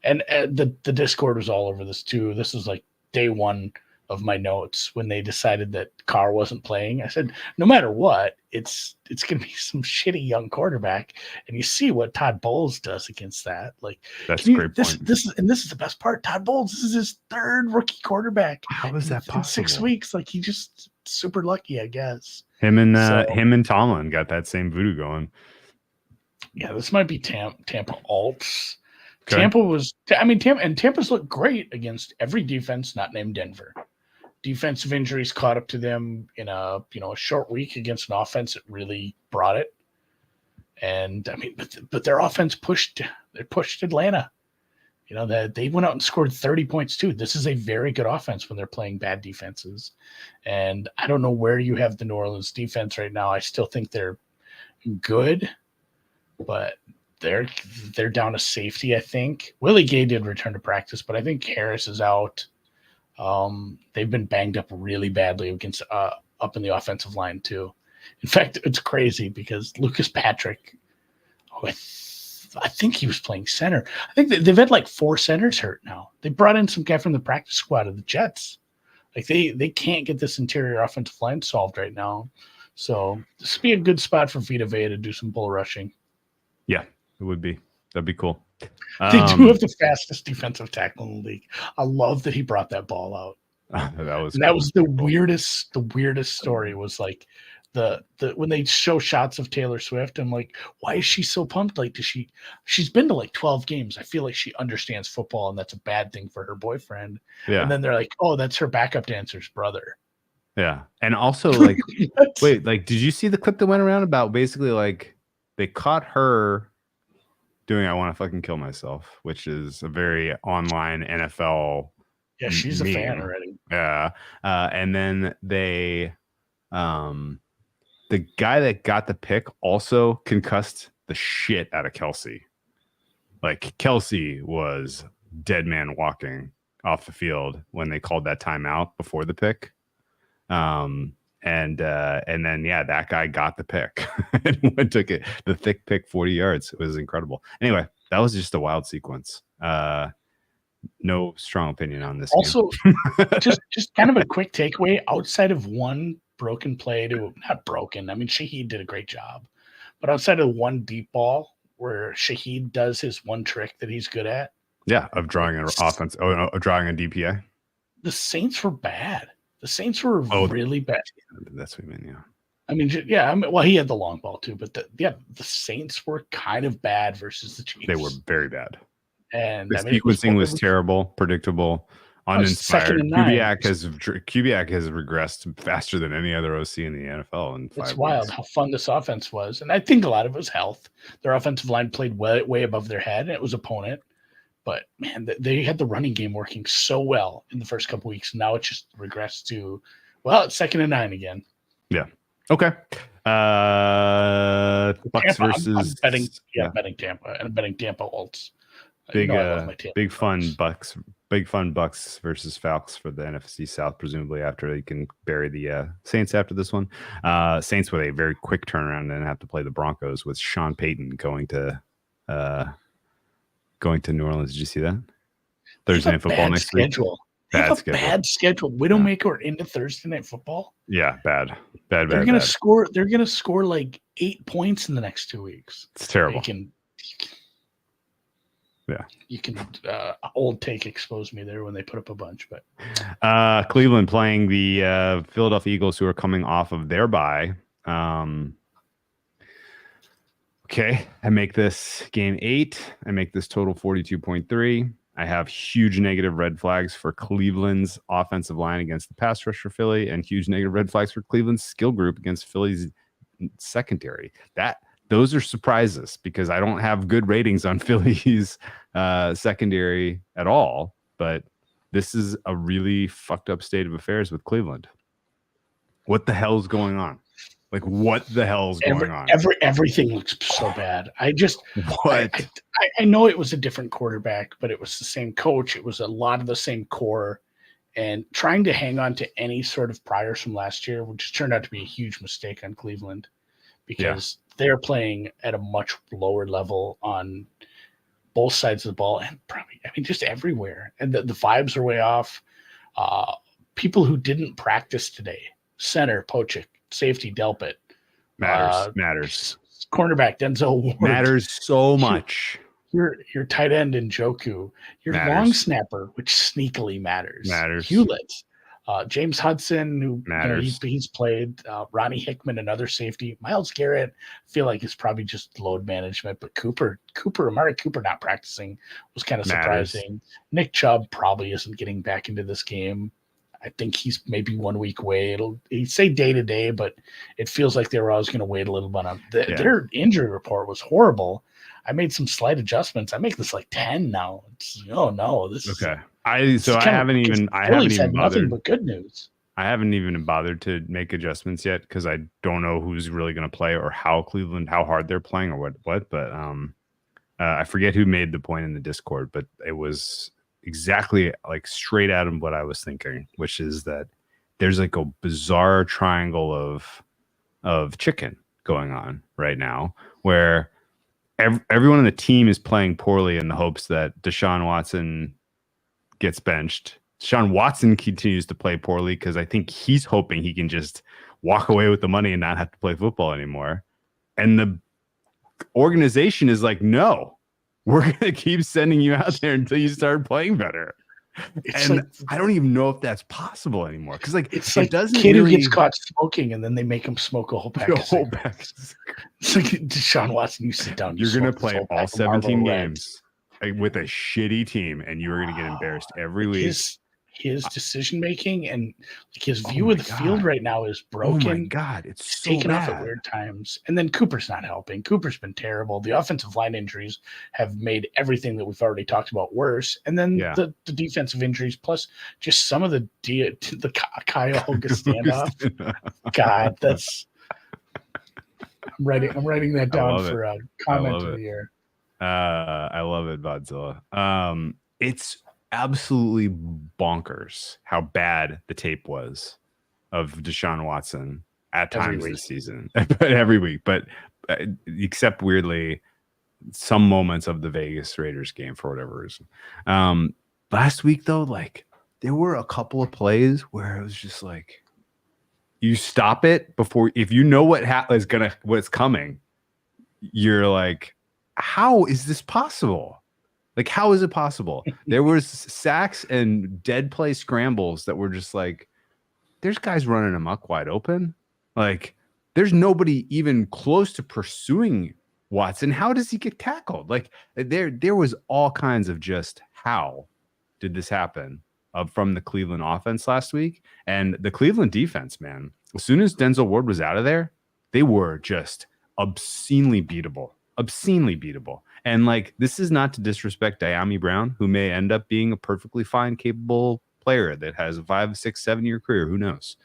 and the Discord was all over this too. This was like day one of my notes when they decided that Carr wasn't playing. I said, no matter what, it's going to be some shitty young quarterback, and you see what Todd Bowles does against that. Like that's a great point. This is the best part. Todd Bowles, this is his 3rd rookie quarterback. How is that possible? In 6 weeks, like he just super lucky, I guess. Him and Tomlin got that same voodoo going. Yeah, this might be Tampa alts. Okay. Tampa's looked great against every defense not named Denver. Defensive injuries caught up to them in a short week against an offense that really brought it. And but their offense pushed Atlanta. That they went out and scored 30 points too. This is a very good offense when they're playing bad defenses. And I don't know where you have the New Orleans defense right now. I still think they're good, but they're down to safety, I think. Willie Gay did return to practice, but I think Harris is out. They've been banged up really badly against up in the offensive line too. In fact, it's crazy because Lucas Patrick, I think he was playing center. I think they've had like 4 centers hurt now. They brought in some guy from the practice squad of the Jets. Like they can't get this interior offensive line solved right now. So this would be a good spot for Vita Vea to do some bull rushing. Yeah, it would be. That'd be cool. They do have the fastest defensive tackle in the league. I love that he brought that ball out. That was the weirdest. The weirdest story was like the when they show shots of Taylor Swift. I'm like, why is she so pumped? Like, she's been to like 12 games. I feel like she understands football, and that's a bad thing for her boyfriend. Yeah. And then they're like, oh, that's her backup dancer's brother. Yeah. And also, like, wait, like, did you see the clip that went around about basically like they caught her doing "I want to fucking kill myself," which is a very online NFL. Yeah, she's meme. A fan already. Yeah, and then they the guy that got the pick also concussed the shit out of Kelsey. Like Kelsey was dead man walking off the field when they called that timeout before the pick. And then that guy got the pick and took it, the thick pick 40 yards. It was incredible. Anyway, that was just a wild sequence. No strong opinion on this. Also, just kind of a quick takeaway outside of one broken play not broken. I mean, Shaheed did a great job, but outside of one deep ball where Shaheed does his one trick that he's good at. Yeah, of drawing an offense, drawing a DPI. The Saints were bad. The Saints were really bad. That's what I mean, yeah. I mean, yeah. I mean, well, he had the long ball too, but the Saints were kind of bad versus the Chiefs. They were very bad. And the sequencing was terrible, predictable, uninspired. Kubiak has regressed faster than any other OC in the NFL. In 5 it's wild how fun this offense was, and I think a lot of it was health. Their offensive line played way above their head, and it was opponent. But man, they had the running game working so well in the first couple weeks. Now it just regressed to, it's 2nd and 9 again. Yeah. Okay. Bucks Tampa, versus I'm betting Tampa, and I'm betting Tampa holds. Big fun Bucks versus Falcons for the NFC South, presumably after they can bury the Saints after this one. Saints with a very quick turnaround and have to play the Broncos with Sean Payton going to New Orleans. Did you see that? Thursday Night Football next schedule. Week. Bad schedule. Widowmaker into Thursday Night Football. Yeah, bad. They're gonna score. They're gonna score like 8 points in the next 2 weeks. It's terrible. You can old take expose me there when they put up a bunch, but Cleveland playing the Philadelphia Eagles, who are coming off of their bye. Okay, I make this game 8. I make this total 42.3. I have huge negative red flags for Cleveland's offensive line against the pass rush for Philly, and huge negative red flags for Cleveland's skill group against Philly's secondary. Those are surprises because I don't have good ratings on Philly's secondary at all. But this is a really fucked up state of affairs with Cleveland. What the hell is going on? Like, what the hell is going on? Everything looks so bad. I know it was a different quarterback, but it was the same coach. It was a lot of the same core. And trying to hang on to any sort of priors from last year, which turned out to be a huge mistake on Cleveland because they're playing at a much lower level on both sides of the ball and probably, just everywhere. And the vibes are way off. People who didn't practice today, center, Pochik, safety, Delpit. Matters. Cornerback, Denzel Ward. Matters so much. Your tight end in Njoku. Your long snapper, which sneakily matters. Hewlett. James Hudson, who he's played. Ronnie Hickman, another safety. Myles Garrett, I feel like it's probably just load management. But Amari Cooper not practicing was kind of surprising. Nick Chubb probably isn't getting back into this game. I think he's maybe 1 week away. He'd say day to day, but it feels like they were always going to wait a little bit on their injury report was horrible. I made some slight adjustments. I make this like 10 now. This is okay. I haven't even bothered. Nothing but good news. I haven't even bothered to make adjustments yet because I don't know who's really going to play or how hard they're playing or what. But I forget who made the point in the Discord, but it was exactly like straight out of what I was thinking, which is that there's like a bizarre triangle of chicken going on right now where everyone on the team is playing poorly in the hopes that Deshaun Watson gets benched. Deshaun Watson continues to play poorly because I think he's hoping he can just walk away with the money and not have to play football anymore. And the organization is like, no, we're going to keep sending you out there until you start playing better. I don't even know if that's possible anymore. Because it doesn't kid who gets caught smoking and then they make him smoke a whole pack. It's like Deshaun Watson, you sit down. You're going to play all 17 games with a shitty team, and you're going to get embarrassed every week. His decision making and his view of the field right now is broken. Oh my God, it's so taken bad. Off at weird times. And then Cooper's not helping. Cooper's been terrible. The offensive line injuries have made everything that we've already talked about worse. And then the defensive injuries, plus just some of the Kyle Hogan standoff. God, I'm writing that down for a comment of the year. I love it, Godzilla. It's absolutely bonkers how bad the tape was of Deshaun Watson at times this season, but every week. But except weirdly, some moments of the Vegas Raiders game for whatever reason. Last week though, like there were a couple of plays where it was just like you stop it before, if you know what's coming, you're like, how is this possible? Like, how is it possible? There was sacks and dead play scrambles that were just like, there's guys running amok wide open. Like, there's nobody even close to pursuing Watson. How does he get tackled? Like, there was all kinds of just how did this happen from the Cleveland offense last week. And the Cleveland defense, man, as soon as Denzel Ward was out of there, they were just obscenely beatable. And like, this is not to disrespect Diami Brown, who may end up being a perfectly fine, capable player that has a 5, 6, 7-year career. Who knows?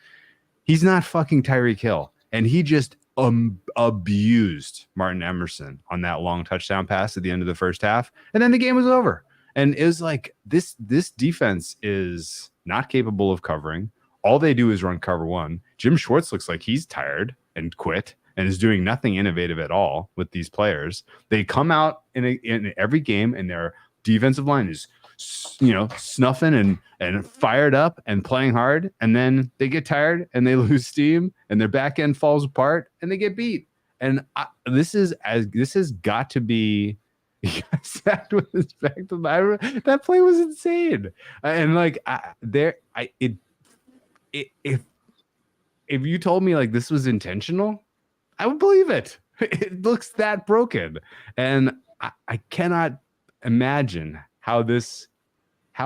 He's not fucking Tyreek Hill. And he just abused Martin Emerson on that long touchdown pass at the end of the first half. And then the game was over. And it was like, this defense is not capable of covering. All they do is run cover one. Jim Schwartz looks like he's tired and quit and is doing nothing innovative at all with these players. They come out in every game and their defensive line is, snuffing and fired up and playing hard. And then they get tired and they lose steam and their back end falls apart and they get beat. And this has got to be sacked with his back to the, that play was insane. And like if you told me like this was intentional, I would believe it. It looks that broken. And I cannot imagine how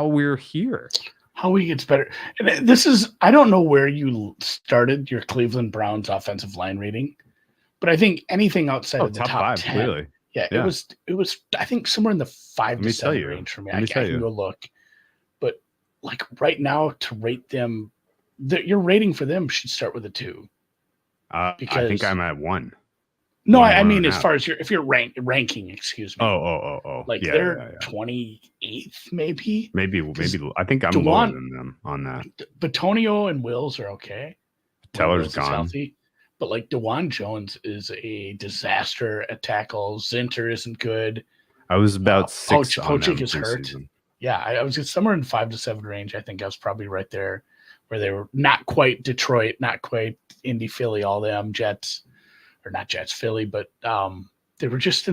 we're here. How he gets better. And this is, I don't know where you started your Cleveland Browns offensive line rating, but I think anything outside of the top 5, 10, clearly. Yeah, it was I think somewhere in the 5 to 7 range for me. I can go look. But like right now to rate them, your rating for them should start with a 2. Because I think I'm at 1. No, I mean as far as if you're ranking, excuse me. Oh. Like they're 28th, maybe. Maybe. I think I'm lower than them on that. Batonio and Wills are okay. Teller's gone. Healthy. But like DeJuan Jones is a disaster at tackle. Zinter isn't good. I was about 6 on them. Pochik is hurt. Season. Yeah, I was somewhere in 5 to 7 range. I think I was probably right there where they were not quite Detroit, not quite Indy, Philly, all them Jets, or not Jets, Philly, but they were just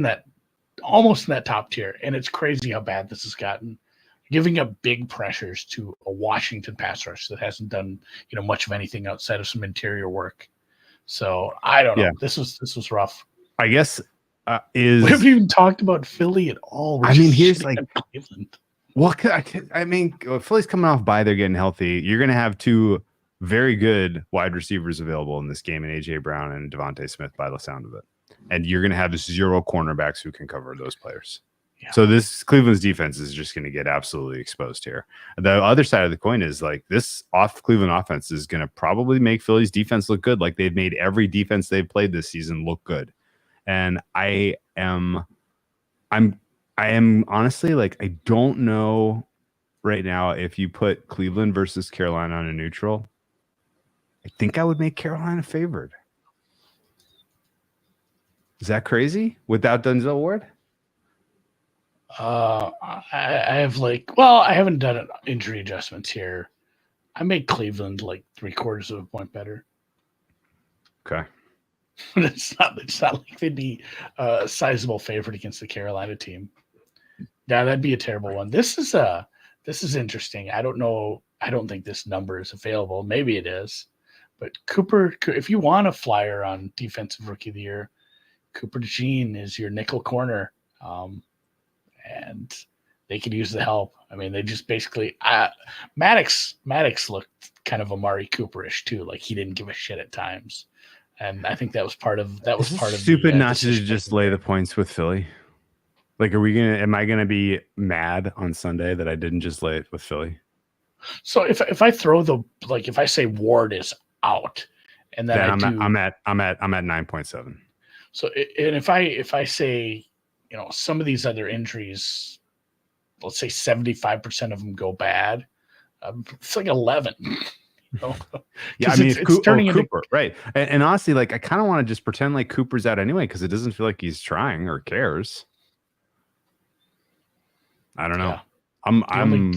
almost in that top tier. And it's crazy how bad this has gotten, giving up big pressures to a Washington pass rush that hasn't done much of anything outside of some interior work. So I don't know. Yeah. This was rough. I guess we haven't even talked about Philly at all. Here's like Cleveland. Well, Philly's coming off bye. They're getting healthy. You're going to have 2 very good wide receivers available in this game, in A.J. Brown and Devontae Smith by the sound of it. And you're going to have 0 cornerbacks who can cover those players. Yeah. So this Cleveland's defense is just going to get absolutely exposed here. The other side of the coin is like this Cleveland offense is going to probably make Philly's defense look good. Like they've made every defense they've played this season look good. And I am honestly like, I don't know right now if you put Cleveland versus Carolina on a neutral. I think I would make Carolina favored. Is that crazy without Denzel Ward? I have I haven't done injury adjustments here. I made Cleveland like 3/4 of a point better. Okay. But it's not like they'd be a sizable favorite against the Carolina team. Yeah, that'd be a terrible one. This is interesting. I don't know. I don't think this number is available. Maybe it is. But Cooper, if you want a flyer on Defensive Rookie of the Year, Cooper DeJean is your nickel corner. And they could use the help. I mean, they just basically Maddox looked kind of Amari Cooperish too. Like he didn't give a shit at times. And I think that was part of stupid not to just lay the points with Philly. Like, am I gonna be mad on Sunday that I didn't just lay it with Philly? So if I throw if I say Ward is out, and then I'm at 9.7. So, and if I say, some of these other injuries, let's say 75% of them go bad, it's like 11. Yeah, I mean, it's turning into Cooper, right? And honestly, like I kind of want to just pretend like Cooper's out anyway because it doesn't feel like he's trying or cares. I don't know. Yeah.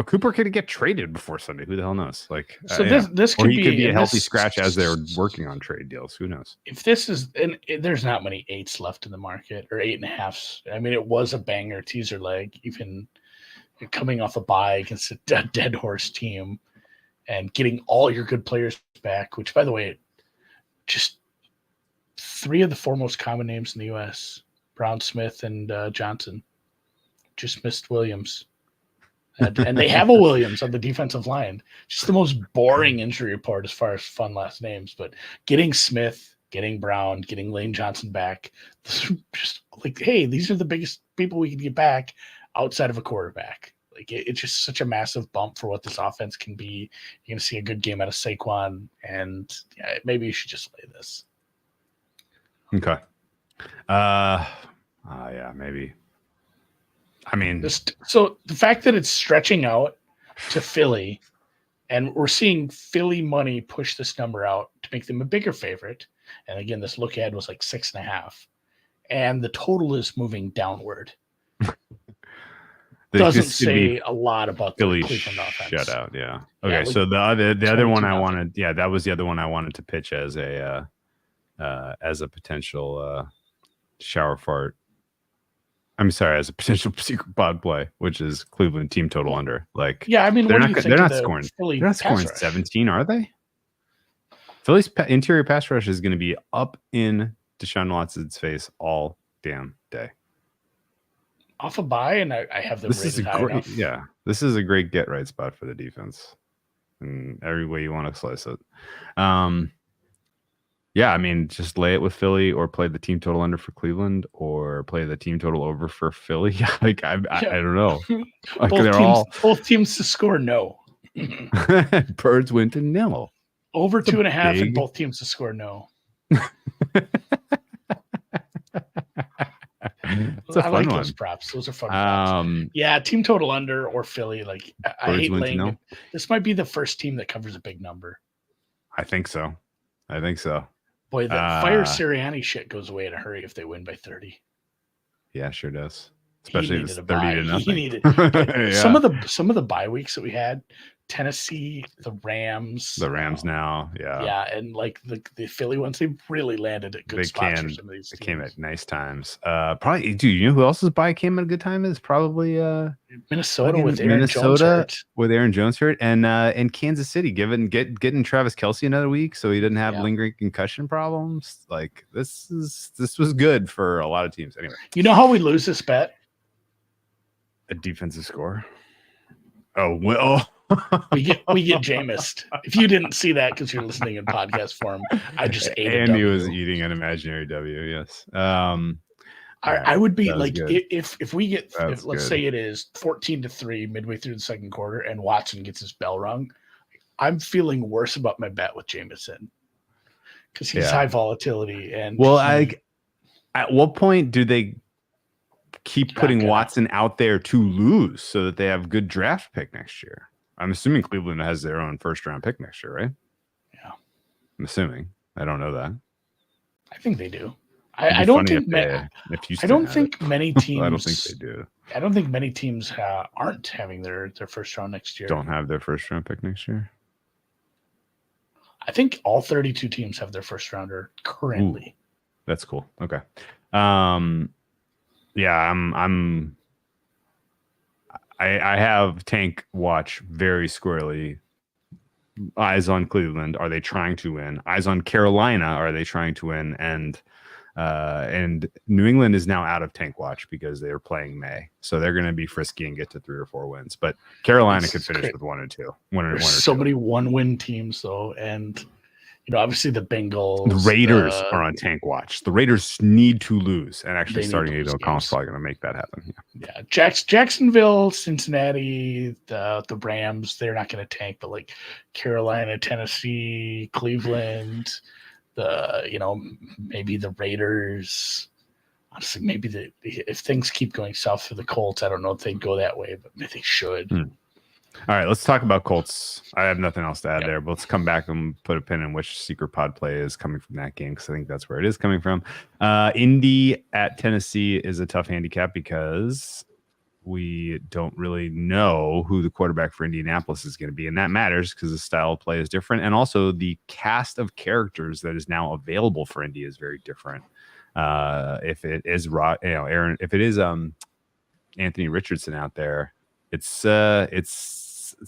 Cooper could get traded before Sunday. Who the hell knows? Like, so this could be a healthy scratch as they're working on trade deals. Who knows? If this is, and there's not many 8s left in the market, or 8.5s. I mean, it was a banger teaser leg, even coming off a bye against a dead horse team, and getting all your good players back. Which, by the way, just 3 of the 4 most common names in the U.S. Brown, Smith, and Johnson. Just missed Williams. And they have a Williams on the defensive line. Just the most boring injury report as far as fun last names. But getting Smith, getting Brown, getting Lane Johnson back, just like, hey, these are the biggest people we can get back outside of a quarterback. Like, it's just such a massive bump for what this offense can be. You're going to see a good game out of Saquon, and maybe you should just lay this. Okay. Yeah, maybe. I mean, so the fact that it's stretching out to Philly, and we're seeing Philly money push this number out to make them a bigger favorite. And again, this look ahead was like 6.5, and the total is moving downward. Doesn't say a lot about the Philly Cleveland offense. Shutout, yeah. Okay, so the other one I wanted, that was the other one I wanted to pitch as a potential shower fart. I'm sorry, as a potential secret pod play, which is Cleveland team total under. Like, yeah, I mean, they're not scoring 17, are they? Philly's interior pass rush is going to be up in Deshaun Watson's face all damn day. Off a bye, and I have them rated high enough. Yeah, this is a great get right spot for the defense, in every way you want to slice it. Yeah, I mean, just lay it with Philly, or play the team total under for Cleveland, or play the team total over for Philly. Like, I don't know. Like, both teams to score no. Birds win to nil. Over 2.5, and both teams to score no. I like those props. Those are fun props. Yeah, team total under or Philly. Like, I hate laying it. This might be the first team that covers a big number. I think so. Boy, the Fire Sirianni shit goes away in a hurry if they win by 30. Yeah, sure does. Especially if it's 30-0. He needed some of the bye weeks that we had. Tennessee, the Rams. The Rams now, yeah. Yeah, and like the Philly ones, they really landed at good spots for some of these teams. They came at nice times. Probably, dude, you know who else's bye came at a good time? Is probably Minnesota with Aaron Jones hurt. And Kansas City getting Travis Kelce another week so he didn't have lingering concussion problems. Like, this was good for a lot of teams. Anyway, you know how we lose this bet? A defensive score. Oh well. we get Jameis. If you didn't see that because you're listening in podcast form, I just ate it. Andy was eating an imaginary W. Yes. I would be like, if we get, let's say it is 14-3 midway through the second quarter, and Watson gets his bell rung, I'm feeling worse about my bet with Jameson because he's high volatility. And at what point do they keep putting Watson out there to lose so that they have good draft pick next year? I'm assuming Cleveland has their own first round pick next year, right? Yeah. I'm assuming. I don't know that. I think they do. I don't think many teams. I don't think they do. I don't think many teams aren't having their first round next year. Don't have their first round pick next year. I think all 32 teams have their first rounder currently. Ooh, that's cool. Okay. Yeah, I have Tank watch very squarely. Eyes on Cleveland. Are they trying to win? Eyes on Carolina. Are they trying to win? And New England is now out of Tank watch because they are playing May, so they're going to be frisky and get to 3 or 4 wins. But Carolina could finish with 1 or 2. There's so many 1-win teams though, and obviously the Bengals, the Raiders are on Tank watch. The Raiders need to lose, and actually starting Aiden O'Connell's probably going to make that happen. Yeah. Jacksonville, Cincinnati, the Rams, they're not going to tank, but like Carolina, Tennessee, Cleveland, maybe the Raiders. Honestly, maybe if things keep going south for the Colts, I don't know if they'd go that way, but they should. All right, let's talk about Colts. I have nothing else to add there, but let's come back and put a pin in which secret pod play is coming from that game, because I think that's where it is coming from. Indy at Tennessee is a tough handicap because we don't really know who the quarterback for Indianapolis is going to be, and that matters because the style of play is different, and also the cast of characters that is now available for Indy is very different. If it is Aaron, if it is Anthony Richardson out there, it's a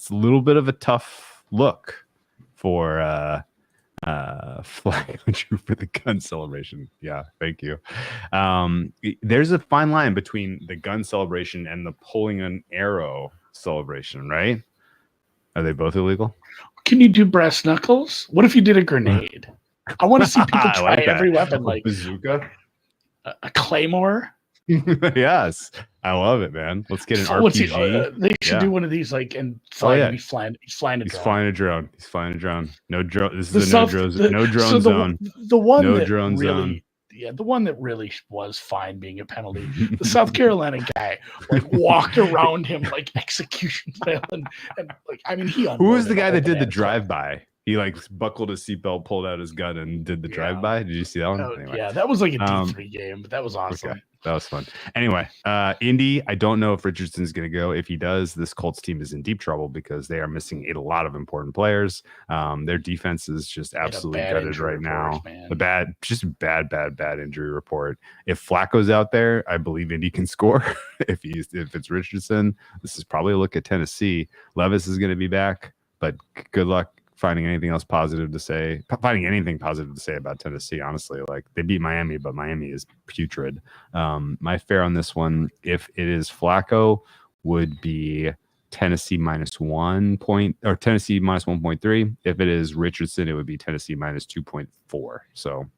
little bit of a tough look for flag country for the gun celebration. Yeah, thank you. There's a fine line between the gun celebration and the pulling an arrow celebration, right? Are they both illegal? Can you do brass knuckles? What if you did a grenade? I want to see people try every weapon, like bazooka, a claymore. Yes, I love it, man. Let's get an RPG. They should do one of these, like, and he's flying a drone. He's flying a drone. No drone. This is no drone zone. The one no that drone really, zone. Yeah, the one that really was fine being a penalty. The South Carolina guy like walked around him like execution style, and like, I mean, who was the guy that did the drive-by? He like buckled his seatbelt, pulled out his gun, and did the drive-by. Did you see that one? Anyway. Yeah, that was like a D3 game, but that was awesome. Okay. That was fun. Anyway, Indy, I don't know if Richardson's going to go. If he does, this Colts team is in deep trouble because they are missing a lot of important players. Their defense is just absolutely gutted right now. Bad injury report. If Flacco's out there, I believe Indy can score. If it's Richardson, this is probably a look at Tennessee. Levis is going to be back, but good luck finding anything positive to say about Tennessee. Honestly, like, they beat Miami, but Miami is putrid. My fare on this one, if it is Flacco, would be Tennessee -1 point, or Tennessee -1.3. If it is Richardson, it would be Tennessee -2.4. So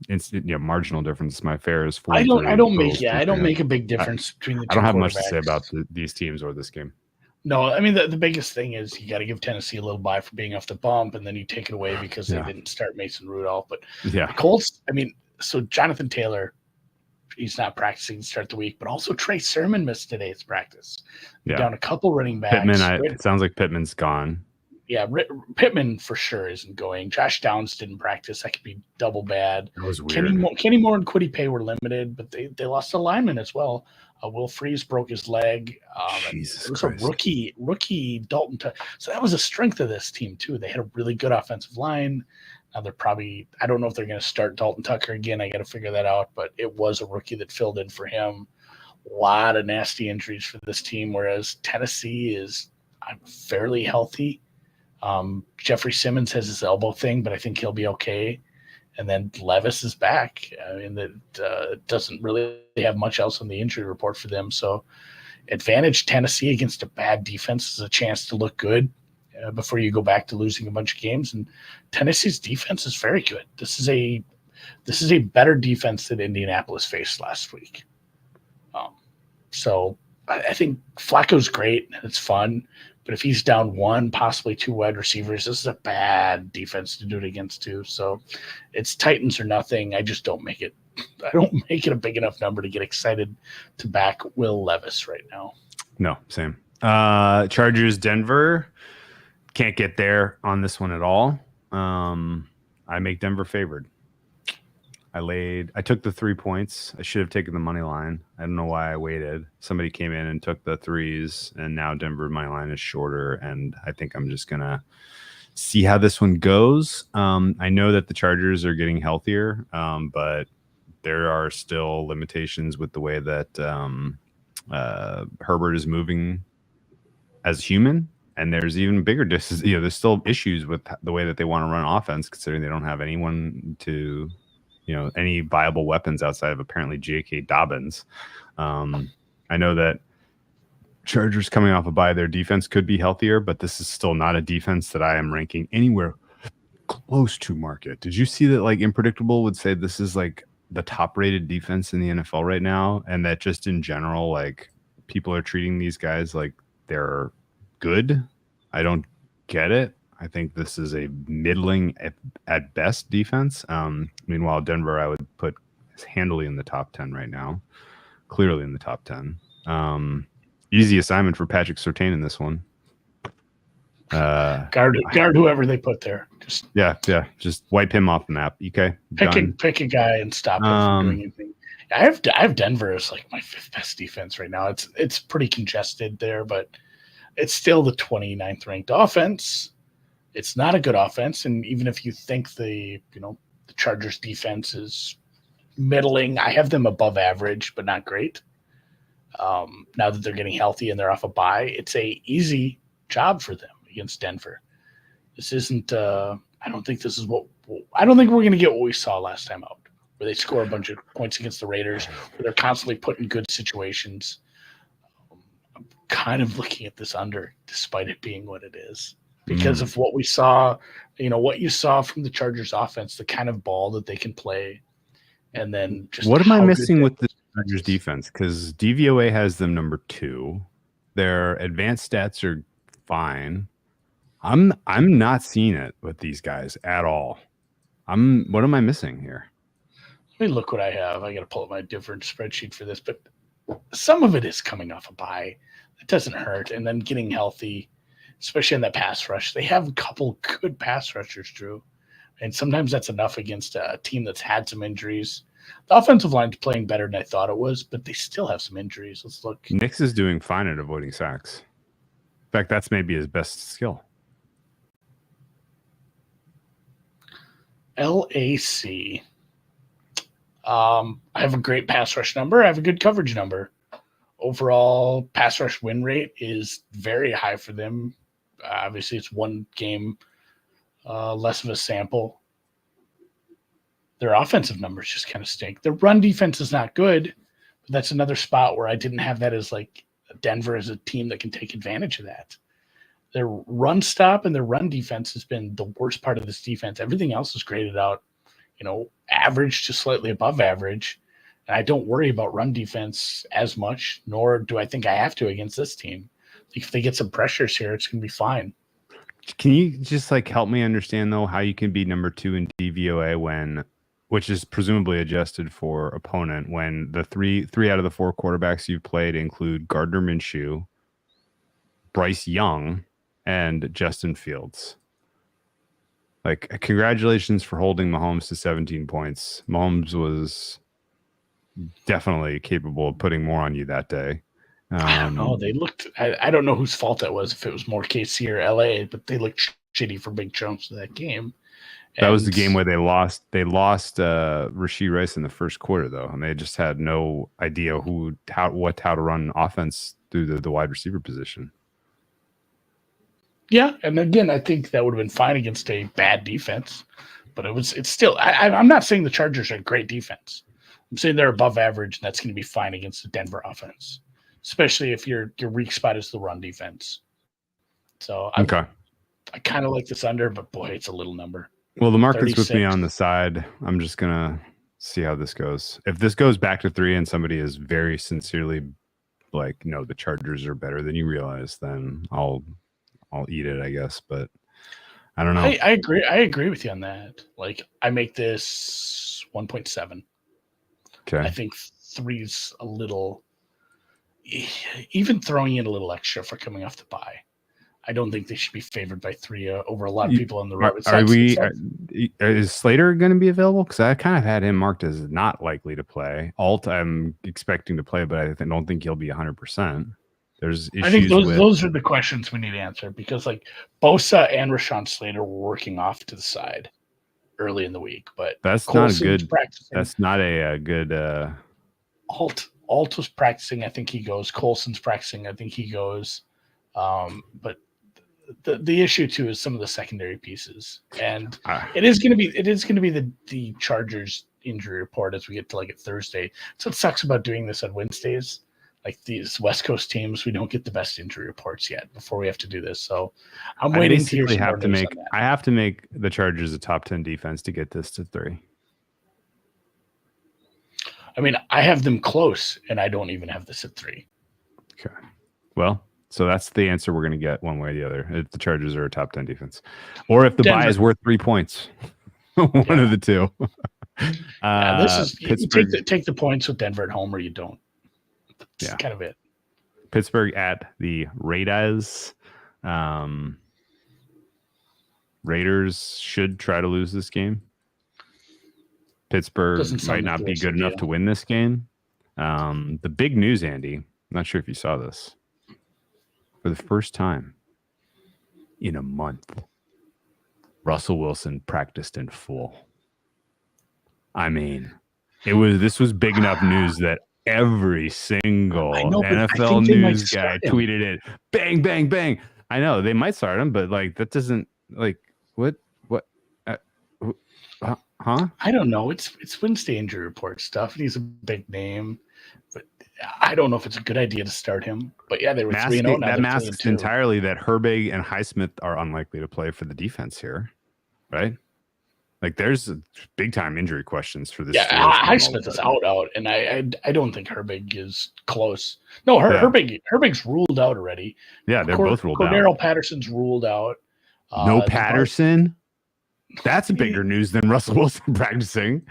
it's marginal difference. My fare is 43. I don't make a big difference between the two. I don't have much to say about these teams or this game. No, I mean, the biggest thing is you got to give Tennessee a little bye for being off the bump, and then you take it away because they didn't start Mason Rudolph. But the Colts, I mean, so Jonathan Taylor, he's not practicing to start the week, but also Trey Sermon missed today's practice. Down a couple running backs. It sounds like Pittman's gone. Yeah, Pittman for sure isn't going. Josh Downs didn't practice. That could be double bad. That was weird. Kenny Moore and Kwity Paye were limited, but they lost a lineman as well. Will Freeze broke his leg. Jesus was Christ. A rookie Dalton. So that was a strength of this team too. They had a really good offensive line. Now they're probably, I don't know if they're going to start Dalton Tucker again. I got to figure that out. But it was a rookie that filled in for him. A lot of nasty injuries for this team, whereas Tennessee is fairly healthy. Jeffrey Simmons has his elbow thing, but I think he'll be okay. And then Levis is back. I mean, that doesn't really have much else on the injury report for them. So advantage Tennessee against a bad defense is a chance to look good before you go back to losing a bunch of games. And Tennessee's defense is very good. This is a better defense than Indianapolis faced last week. So I think Flacco's great and it's fun. But if he's down one, possibly two wide receivers, this is a bad defense to do it against too. So it's Titans or nothing. I just don't make it. I don't make it a big enough number to get excited to back Will Levis right now. No, same. Chargers, Denver. Can't get there on this one at all. I make Denver favored. I took the 3 points. I should have taken the money line. I don't know why I waited. Somebody came in and took the threes, and now Denver money line is shorter, and I think I'm just going to see how this one goes. I know that the Chargers are getting healthier, but there are still limitations with the way that Herbert is moving as human, and there's even bigger there's still issues with the way that they want to run offense, considering they don't have anyone to – any viable weapons outside of apparently J.K. Dobbins. I know that Chargers coming off a bye, their defense could be healthier, but this is still not a defense that I am ranking anywhere close to market. Did you see that like Unpredictable would say this is like the top rated defense in the NFL right now? And that just in general, like people are treating these guys like they're good. I don't get it. I think this is a middling at best defense. Meanwhile, Denver, I would put handily in the top 10 right now, clearly in the top 10. Easy assignment for Patrick Surtain in this one. Guard whoever they put there. Just wipe him off the map. Okay, pick a guy and stop him from doing anything. I have Denver as like my 5th best defense right now. It's pretty congested there, but it's still the 29th ranked offense. It's not a good offense, and even if you think the Chargers defense is middling, I have them above average, but not great. Now that they're getting healthy and they're off a bye, it's a easy job for them against Denver. This isn't. I don't think we're going to get what we saw last time out, where they score a bunch of points against the Raiders, where they're constantly put in good situations. I'm kind of looking at this under, despite it being what it is, because of what we saw. What you saw from the Chargers offense, the kind of ball that they can play, and then just what am I missing with the Chargers defense? Because DVOA has them number 2. Their advanced stats are fine. I'm not seeing it with these guys at all. What am I missing here? Let me look what I have. I got to pull up my different spreadsheet for this, but some of it is coming off a bye. It doesn't hurt, and then getting healthy, especially in that pass rush. They have a couple good pass rushers, Drew, and sometimes that's enough against a team that's had some injuries. The offensive line's playing better than I thought it was, but they still have some injuries. Let's look. Nix is doing fine at avoiding sacks. In fact, that's maybe his best skill. LAC. I have a great pass rush number. I have a good coverage number. Overall pass rush win rate is very high for them. Obviously, it's one game less of a sample. Their offensive numbers just kind of stink. Their run defense is not good, but that's another spot where I didn't have that as like Denver as a team that can take advantage of that. Their run stop and their run defense has been the worst part of this defense. Everything else is graded out, average to slightly above average. And I don't worry about run defense as much, nor do I think I have to against this team. If they get some pressures here, it's going to be fine. Can you just help me understand though how you can be number 2 in DVOA which is presumably adjusted for opponent, when the three out of the 4 quarterbacks you've played include Gardner Minshew, Bryce Young, and Justin Fields? Congratulations for holding Mahomes to 17 points. Mahomes was definitely capable of putting more on you that day. I don't know. They looked. I don't know whose fault that was. If it was more KC or LA, but they looked shitty for big chunks of that game. That was the game where they lost. They lost Rashee Rice in the first quarter, though, and they just had no idea how to run offense through the wide receiver position. Yeah, and again, I think that would have been fine against a bad defense, but it's still. I'm not saying the Chargers are a great defense. I'm saying they're above average, and that's going to be fine against the Denver offense, especially if your weak spot is the run defense. So I kind of like this under, but boy, it's a little number. Well, the market's 36. With me on the side. I'm just gonna see how this goes. If this goes back to 3 and somebody is very sincerely no, the Chargers are better than you realize, then I'll eat it, I guess. But I don't know. I agree. I agree with you on that. I make this 1.7. Okay. I think 3's a little, even throwing in a little extra for coming off the bye. I don't think they should be favored by 3 over a lot of people on the road. Is Slater going to be available? Because I kind of had him marked as not likely to play. Alt, I'm expecting to play, but I don't think he'll be 100%. There's issues. I think those are the questions we need to answer, because Bosa and Rashawn Slater were working off to the side early in the week, but that's Colson's not a good. Practicing. That's not a good. Alt was practicing. I think he goes. Colson's practicing. I think he goes. But the issue too is some of the secondary pieces, and it is going to be the Chargers injury report as we get to at Thursday. So it sucks about doing this on Wednesdays. These West Coast teams, we don't get the best injury reports yet before we have to do this. So I'm waiting to hear some more news on that. I have to make the Chargers a top 10 defense to get this to 3. I mean, I have them close, and I don't even have this at 3. Okay. Well, So that's the answer we're going to get one way or the other. If the Chargers are a top 10 defense, or if the Denver. bye is worth 3 points, one of the two. This is Pittsburgh. You take the points with Denver at home, or you don't. That's kind of it. Pittsburgh at the Raiders. Raiders should try to lose this game. Pittsburgh might not be good enough to win this game. The big news, Andy, I'm not sure if you saw this. For the first time in a month, Russell Wilson practiced in full. I mean, this was big enough news that every single NFL news guy tweeted it. Bang, bang, bang. I know they might start him, but like that doesn't what huh? I don't know. It's Wednesday injury report stuff, and he's a big name, but I don't know if it's a good idea to start him. But yeah, they were 3-0. That masks entirely that Herbig and Highsmith are unlikely to play for the defense here, right? Like there's big time injury questions for this. Yeah, Highsmith is out, and I don't think Herbig is close. No, Herbig's ruled out already. Yeah, they're both ruled out. Cordero Patterson's ruled out. No Patterson. That's bigger news than Russell Wilson practicing.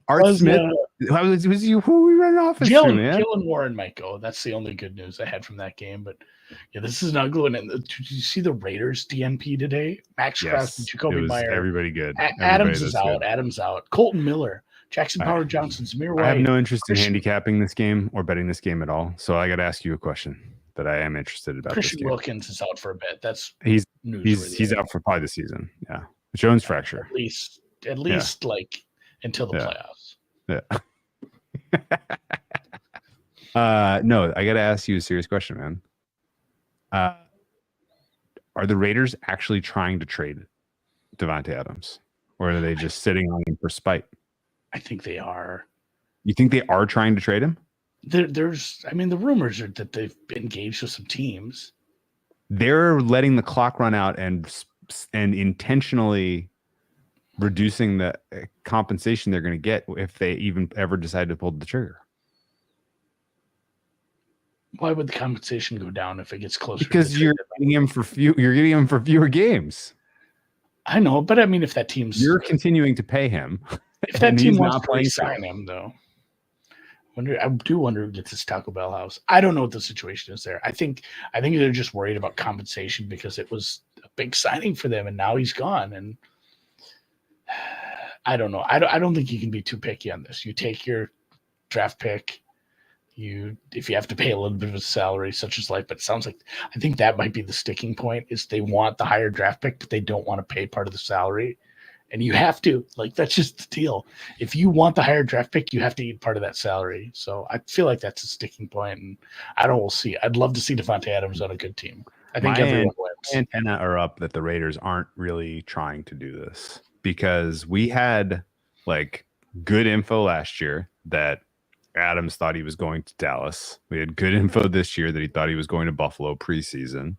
Art Smith. Who we running off? Jalen Warren might go. That's the only good news I had from that game. But yeah, this is not good. And did you see the Raiders DNP today? Max Crosby, Jacoby Meyer. Everybody good. Adams is out. Adams out. Colton Miller, Jackson Power Johnson, Zamir White. I have no interest in handicapping this game or betting this game at all. So I got to ask you a question that I am interested about. Christian Wilkins is out for a bit. That's he's out for probably the season. Yeah, Jones fracture. At least like until the playoffs. Yeah. No, I got to ask you a serious question, man. Are the Raiders actually trying to trade Davante Adams, or are they just sitting on him for spite? I think they are. You think they are trying to trade him? The rumors are that they've engaged with some teams. They're letting the clock run out and intentionally reducing the compensation they're going to get if they even ever decide to pull the trigger. Why would the compensation go down if it gets closer? Because you're getting him for fewer games. I know, but I mean, if that team's continuing to pay him, if that team wants to sign him, though. I do wonder who gets his Taco Bell house. I don't know what the situation is there. I think they're just worried about compensation because it was a big signing for them, and now he's gone. And I don't know. I don't think you can be too picky on this. You take your draft pick. If you have to pay a little bit of a salary, such as but it sounds like I think that might be the sticking point. Is they want the higher draft pick, but they don't want to pay part of the salary. And you have to, that's just the deal. If you want the higher draft pick, you have to eat part of that salary. So I feel like that's a sticking point, and we'll see. I'd love to see Davante Adams on a good team. I think everyone wins. Antenna are up that the Raiders aren't really trying to do this because we had good info last year that Adams thought he was going to Dallas. We had good info this year that he thought he was going to Buffalo preseason.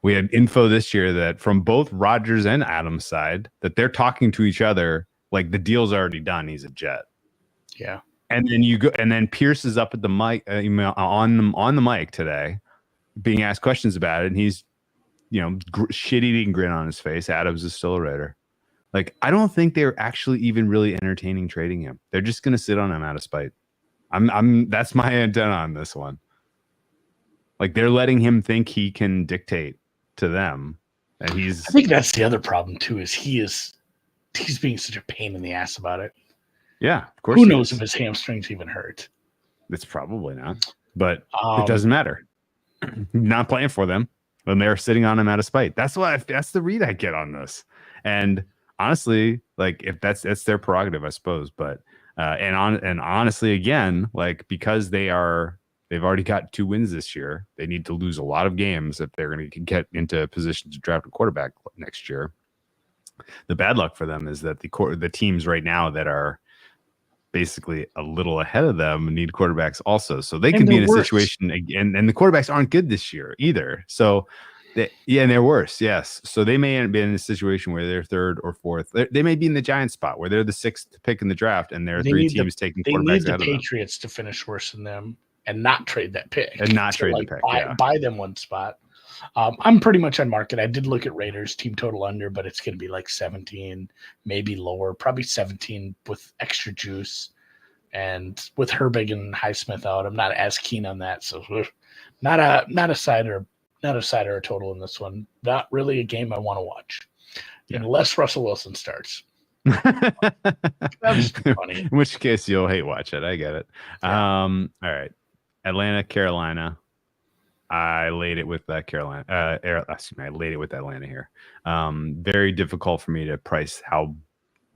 We had info this year that from both Rodgers and Adams' side that they're talking to each other like the deal's already done. He's a Jet. Yeah. And then Pierce is up at the mic on the mic today, being asked questions about it, and he's shit-eating grin on his face. Adams is still a Raider. I don't think they're actually even really entertaining trading him. They're just going to sit on him out of spite. That's my antenna on this one. They're letting him think he can dictate to them, and I think that's the other problem too. Is he's being such a pain in the ass about it. Yeah, of course. Who knows if his hamstrings even hurt? It's probably not, but it doesn't matter. Not playing for them when they're sitting on him out of spite. That's the read I get on this. And honestly, if that's their prerogative, I suppose. But and honestly, again, because they've already got 2 wins this year. They need to lose a lot of games if they're going to get into a position to draft a quarterback next year. The bad luck for them is that the teams right now that are basically a little ahead of them need quarterbacks also. So they can be in a situation again, and the quarterbacks aren't good this year either. So and they're worse. Yes. So they may be in a situation where they're 3rd or 4th. They may be in the Giants spot where they're the 6th pick in the draft, and there are 3 teams taking quarterbacks ahead of them. They need the Patriots to finish worse than them. and not trade that pick. And not trade the pick, buy them one spot. I'm pretty much on market. I did look at Raiders team total under, but it's going to be like 17, maybe lower, probably 17 with extra juice. And with Herbig and Highsmith out, I'm not as keen on that. So not a side or a total in this one. Not really a game I want to watch unless Russell Wilson starts. That's funny. In which case you'll hate watch it. I get it. Yeah. All right. Atlanta, Carolina. I laid it with Carolina. I laid it with Atlanta here. Very difficult for me to price how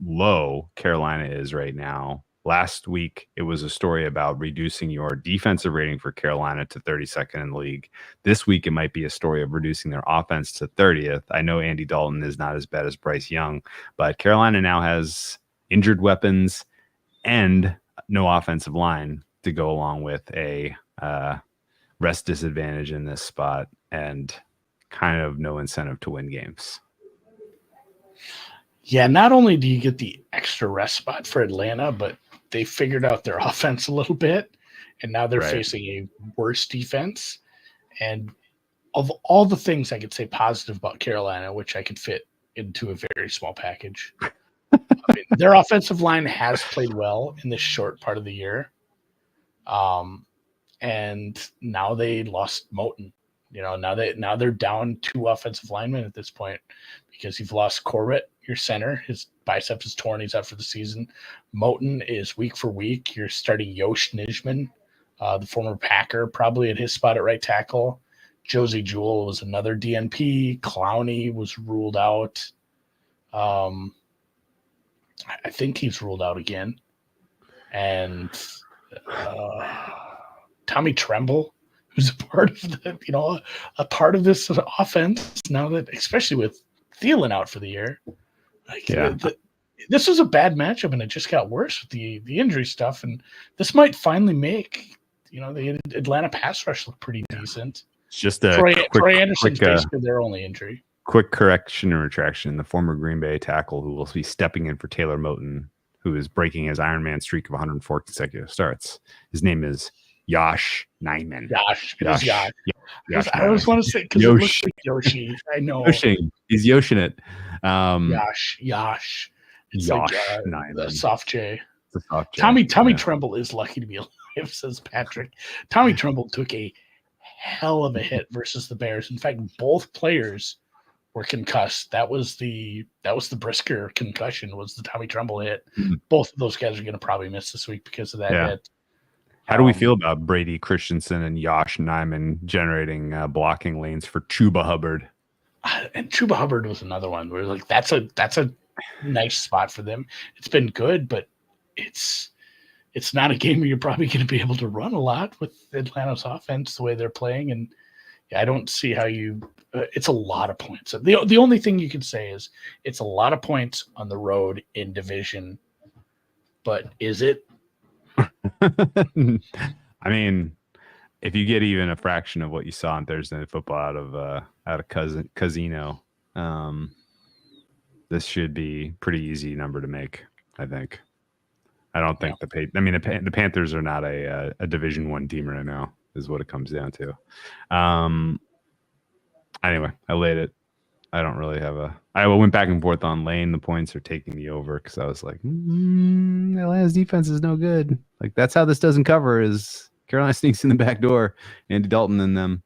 low Carolina is right now. Last week, it was a story about reducing your defensive rating for Carolina to 32nd in the league. This week, it might be a story of reducing their offense to 30th. I know Andy Dalton is not as bad as Bryce Young, but Carolina now has injured weapons and no offensive line to go along with a rest disadvantage in this spot and kind of no incentive to win games. Yeah, not only do you get the extra rest spot for Atlanta, but they figured out their offense a little bit, and now they're facing a worse defense. And of all the things I could say positive about Carolina, which I could fit into a very small package, I mean, their offensive line has played well in this short part of the year. And now they lost Moton. Now they're down 2 offensive linemen at this point because you've lost Corbett, your center. His biceps is torn. He's out for the season. Moton is week for week. You're starting Yosh Nijman, the former Packer, probably at his spot at right tackle. Josie Jewell was another DNP. Clowney was ruled out. I think he's ruled out again. And Tommy Tremble, who's a part of a part of this offense now that, especially with Thielen out for the year. This was a bad matchup, and it just got worse with the injury stuff. And this might finally make the Atlanta pass rush look pretty decent. Just a Troy Anderson's basically their only injury. Quick correction and retraction: the former Green Bay tackle who will be stepping in for Taylor Moton, who is breaking his Ironman streak of 104 consecutive starts. His name is Yosh Nijman. Yosh. I always want to say because it looks like Yoshi. I know. He's Yoshin it. Yosh. It's Yosh like the soft J. Soft J. Tommy Tremble is lucky to be alive, says Patrick. Tommy Tremble took a hell of a hit versus the Bears. In fact, both players were concussed. That was the Brisker concussion, was the Tommy Tremble hit. Mm-hmm. Both of those guys are going to probably miss this week because of that hit. How do we feel about Brady Christensen and Yosh Nijman generating blocking lanes for Chuba Hubbard? And Chuba Hubbard was another one where that's a nice spot for them. It's been good, but it's not a game where you're probably going to be able to run a lot with Atlanta's offense the way they're playing. And I don't see how it's a lot of points. The only thing you can say is it's a lot of points on the road in division, but is it? I mean, if you get even a fraction of what you saw on Thursday Night Football out of Casino, this should be pretty easy number to make. I think. I don't think the Panthers are not a Division I team right now, is what it comes down to. Anyway, I laid it. I don't really have I went back and forth on laying the points or taking the over because I was like, Atlanta's defense is no good. Like, that's how this doesn't cover, is Carolina sneaks in the back door, Andy Dalton and them.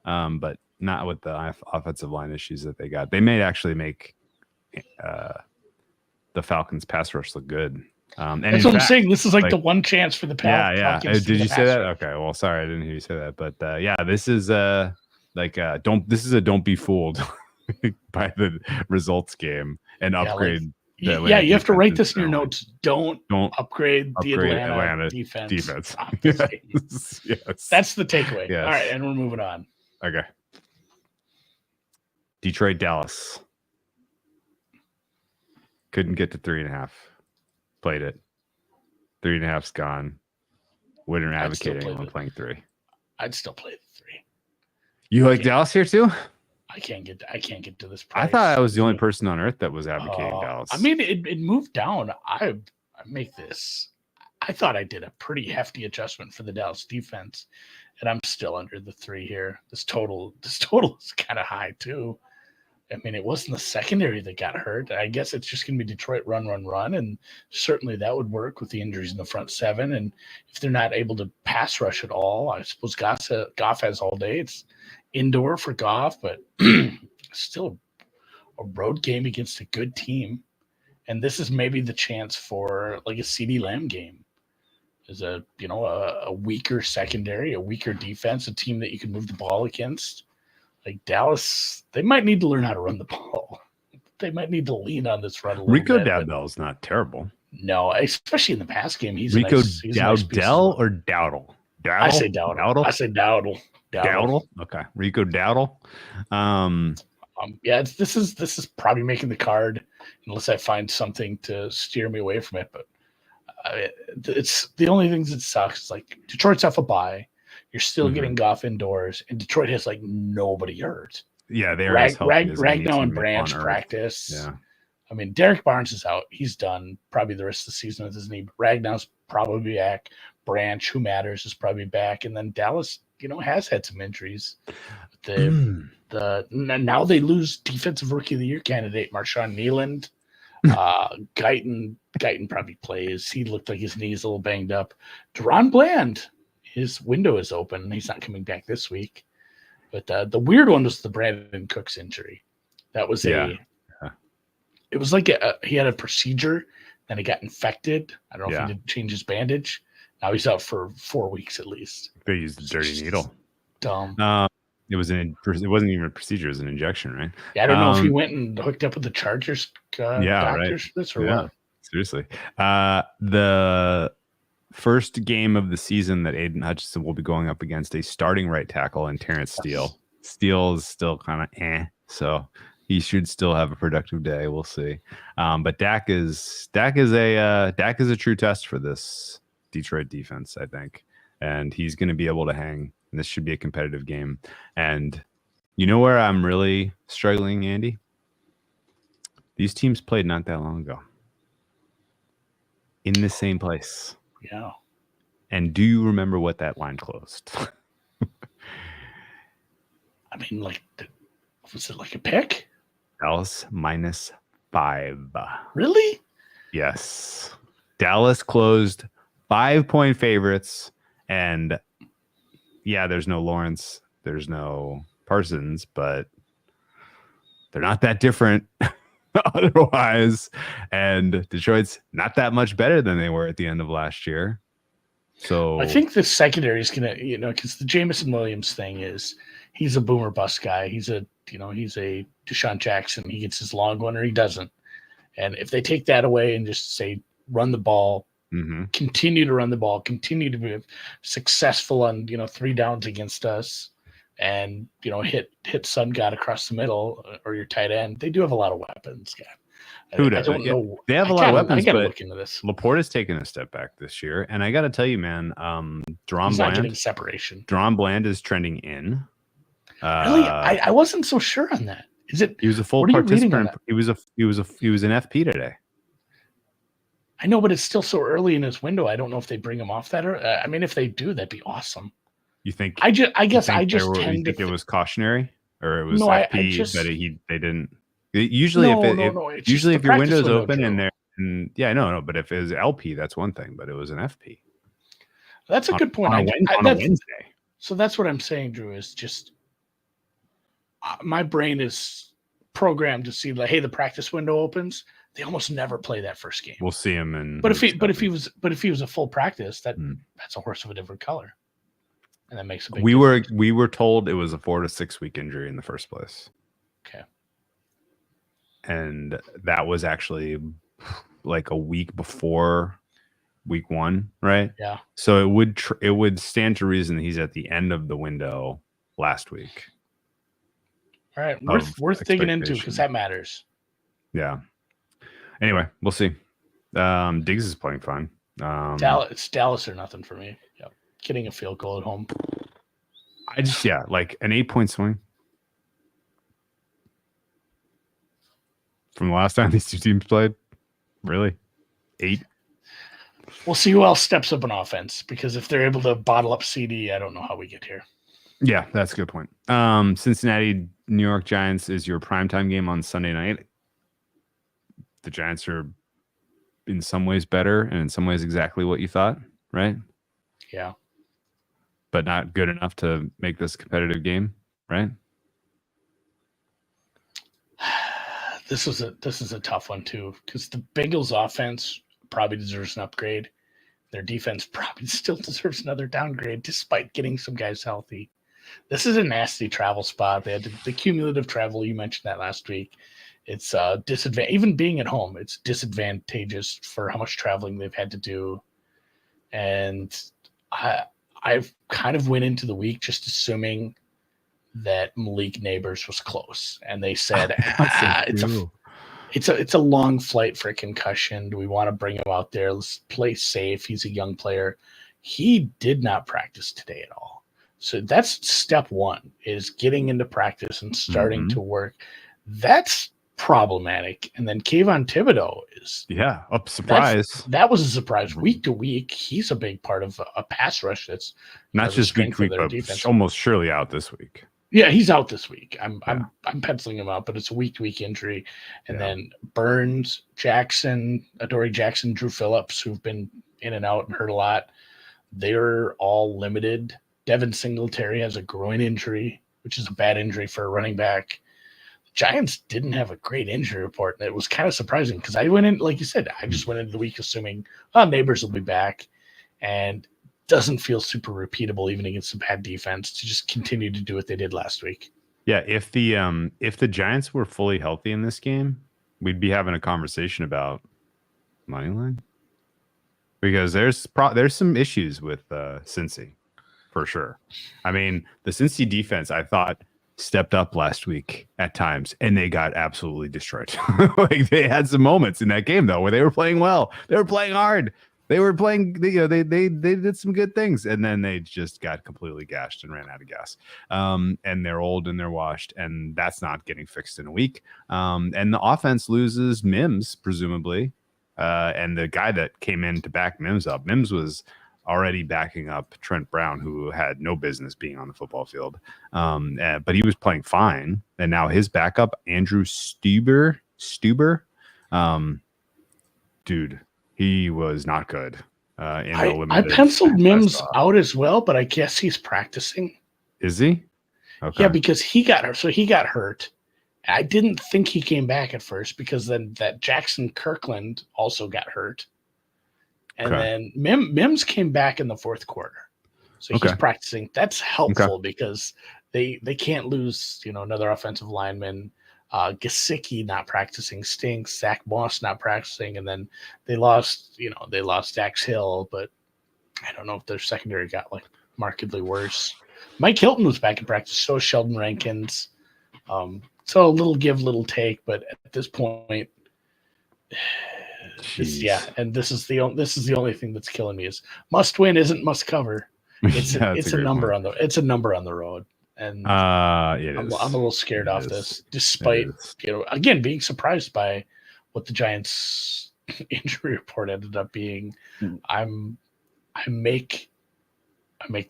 But not with the offensive line issues that they got. They may actually make the Falcons pass rush look good. That's what I'm saying. This is like the one chance for the Falcons. Yeah. Did you say that? Okay. Well, sorry, I didn't hear you say that. But this is don't be fooled by the results game and upgrade. You have to write this in your notes. Don't upgrade the Atlanta defense. Yes. That's the takeaway. Yes. All right, and we're moving on. Okay. Detroit, Dallas. Couldn't get to 3.5. Played it. 3.5's gone. Winner advocating on playing 3. I'd still play the 3. You like Dallas here too? I can't get to this price. I thought I was the only person on earth that was advocating Dallas. I mean, it moved down. I make this. I thought I did a pretty hefty adjustment for the Dallas defense, and I'm still under the 3 here. This total is kind of high too. I mean, it wasn't the secondary that got hurt. I guess it's just going to be Detroit run, and certainly that would work with the injuries in the front 7. And if they're not able to pass rush at all, I suppose Goff has all day. It's indoor for Goff, but still a road game against a good team. And this is maybe the chance for like a CeeDee Lamb game. Is a weaker secondary, a weaker defense, a team that you can move the ball against. Like Dallas, they might need to learn how to run the ball. They might need to lean on this run a little Rico bit. Dowdell is not terrible. No, especially in the pass game. He's Rico Dowdell or Dowdle? I say Dowdle. I say Dowdle. Dowdle. Okay, Rico Dowdle. This is probably making the card unless I find something to steer me away from it. But it's the only things that sucks. Like Detroit's off a bye. You're still getting Goff indoors, and Detroit has like nobody hurt. Yeah, they're Ragnow and Branch practice. Yeah, I mean, Derek Barnes is out. He's done probably the rest of the season with his knee. Ragnow's probably back. Branch, who matters, is probably back. And then Dallas, has had some injuries. Now they lose Defensive Rookie of the Year candidate Marshawn Nealand. Guyton probably plays. He looked like his knee's a little banged up. Deron Bland. His window is open. He's not coming back this week. But the weird one was the Brandon Cooks injury. That was it was like he had a procedure, then he got infected. I don't know if he did change his bandage. Now he's out for 4 weeks at least. They used the dirty needle. Dumb. It wasn't even a procedure; it was an injection, right? Yeah, I don't know if he went and hooked up with the Chargers doctors for this or what. Seriously. The first game of the season that Aiden Hutchinson will be going up against a starting right tackle and Terrence Steele. Steele is still kind of so he should still have a productive day. We'll see. But Dak is a true test for this Detroit defense, I think, and he's going to be able to hang. And this should be a competitive game. And you know where I'm really struggling, Andy? These teams played not that long ago in the same place. Yeah. And do you remember what that line closed? I mean, was it like a pick? Dallas -5. Really? Yes. Dallas closed 5-point favorites. And yeah, there's no Lawrence. There's no Parsons, but they're not that different otherwise. And Detroit's not that much better than they were at the end of last year. So I think the secondary is going to, because the Jameson Williams thing is he's a boomer bust guy. He's a Deshaun Jackson. He gets his long one or he doesn't. And if they take that away and just say, run the ball, continue to run the ball, continue to be successful on, 3 downs against us and, hit Sun God across the middle or your tight end. They do have a lot of weapons. I don't know. They have a lot of weapons. I got to look into this. Laporte has taken a step back this year. And I got to tell you, man, He's not getting separation. Deron Bland is trending in. Really? I wasn't so sure on that. Is it? He was a full participant. He was an FP today. I know, but it's still so early in his window. I don't know if they bring him off that. I mean, if they do, that'd be awesome. You think? I think it was cautionary, or it was FP, they didn't. Usually, if your window's open and but if it was LP, that's one thing. But it was an FP. That's a good point. On a Wednesday. So that's what I'm saying, Drew. Is just my brain is programmed to see hey, the practice window opens. They almost never play that first game. We'll see him in. But if he was a full practice, that's a horse of a different color, and that makes a big difference. We were told it was a 4 to 6 week injury in the first place. Okay. And that was actually like a week before week 1, right? Yeah. So it would stand to reason that he's at the end of the window last week. All right, worth digging into because that matters. Yeah. Anyway, we'll see. Diggs is playing fine. It's Dallas or nothing for me. Yeah, getting a field goal at home. Like an 8-point swing from the last time these two teams played. Really, 8. We'll see who else steps up on offense, because if they're able to bottle up CD, I don't know how we get here. Yeah, that's a good point. Cincinnati, New York Giants is your primetime game on Sunday night. The Giants are in some ways better and in some ways exactly what you thought, right? Yeah. But not good enough to make this a competitive game, right? This is a tough one too, because the Bengals offense probably deserves an upgrade. Their defense probably still deserves another downgrade, despite getting some guys healthy. This is a nasty travel spot. They had the cumulative travel. You mentioned that last week. It's disadvantage. Even being at home, it's disadvantageous for how much traveling they've had to do. And I've kind of went into the week just assuming that Malik Neighbors was close, and they said it's a long flight for a concussion. Do we want to bring him out there? Let's play safe. He's a young player. He did not practice today at all. So that's step one, is getting into practice and starting to work. That's problematic. And then Kayvon Thibodeau is surprise. That was a surprise. Week to week, he's a big part of a pass rush that's not just week to week, but defense. Almost surely out this week. Yeah, he's out this week. I'm penciling him out, but it's a week-to-week injury. And then Burns, Jackson, Adoree Jackson, Drew Phillips, who've been in and out and hurt a lot, they're all limited. Devin Singletary has a groin injury, which is a bad injury for a running back. The Giants didn't have a great injury report, and it was kind of surprising because I went in, like you said, I just went into the week assuming, Neighbors will be back, and doesn't feel super repeatable even against a bad defense to just continue to do what they did last week. Yeah, if the Giants were fully healthy in this game, we'd be having a conversation about money line, because there's some issues with Cincy for sure. I mean, the Cincy defense I thought stepped up last week at times, and they got absolutely destroyed. Like, they had some moments in that game though where they were playing well, they were playing hard. They were playing, they did some good things, and then they just got completely gashed and ran out of gas. And they're old and they're washed, and that's not getting fixed in a week. And the offense loses Mims, presumably. And the guy that came in to back Mims up, Mims was already backing up Trent Brown, who had no business being on the football field. But he was playing fine. And now his backup, Andrew Stuber, dude, he was not good. I penciled Mims out as well, but I guess he's practicing. Is he? Okay. Yeah, because he got hurt. So he got hurt. I didn't think he came back at first, because then that Jackson Kirkland also got hurt. And then Mims came back in the fourth quarter. So he's practicing. That's helpful because they can't lose, another offensive lineman. Gesicki not practicing stinks. Zach Moss not practicing, and then they lost Dax Hill, but I don't know if their secondary got like markedly worse. Mike Hilton was back in practice, so Sheldon Rankins. So a little give, little take, but at this point, and this is the only thing that's killing me is must win isn't must cover. It's a number point. It's a number on the road. And I'm a little scared off this, despite again being surprised by what the Giants' injury report ended up being. I make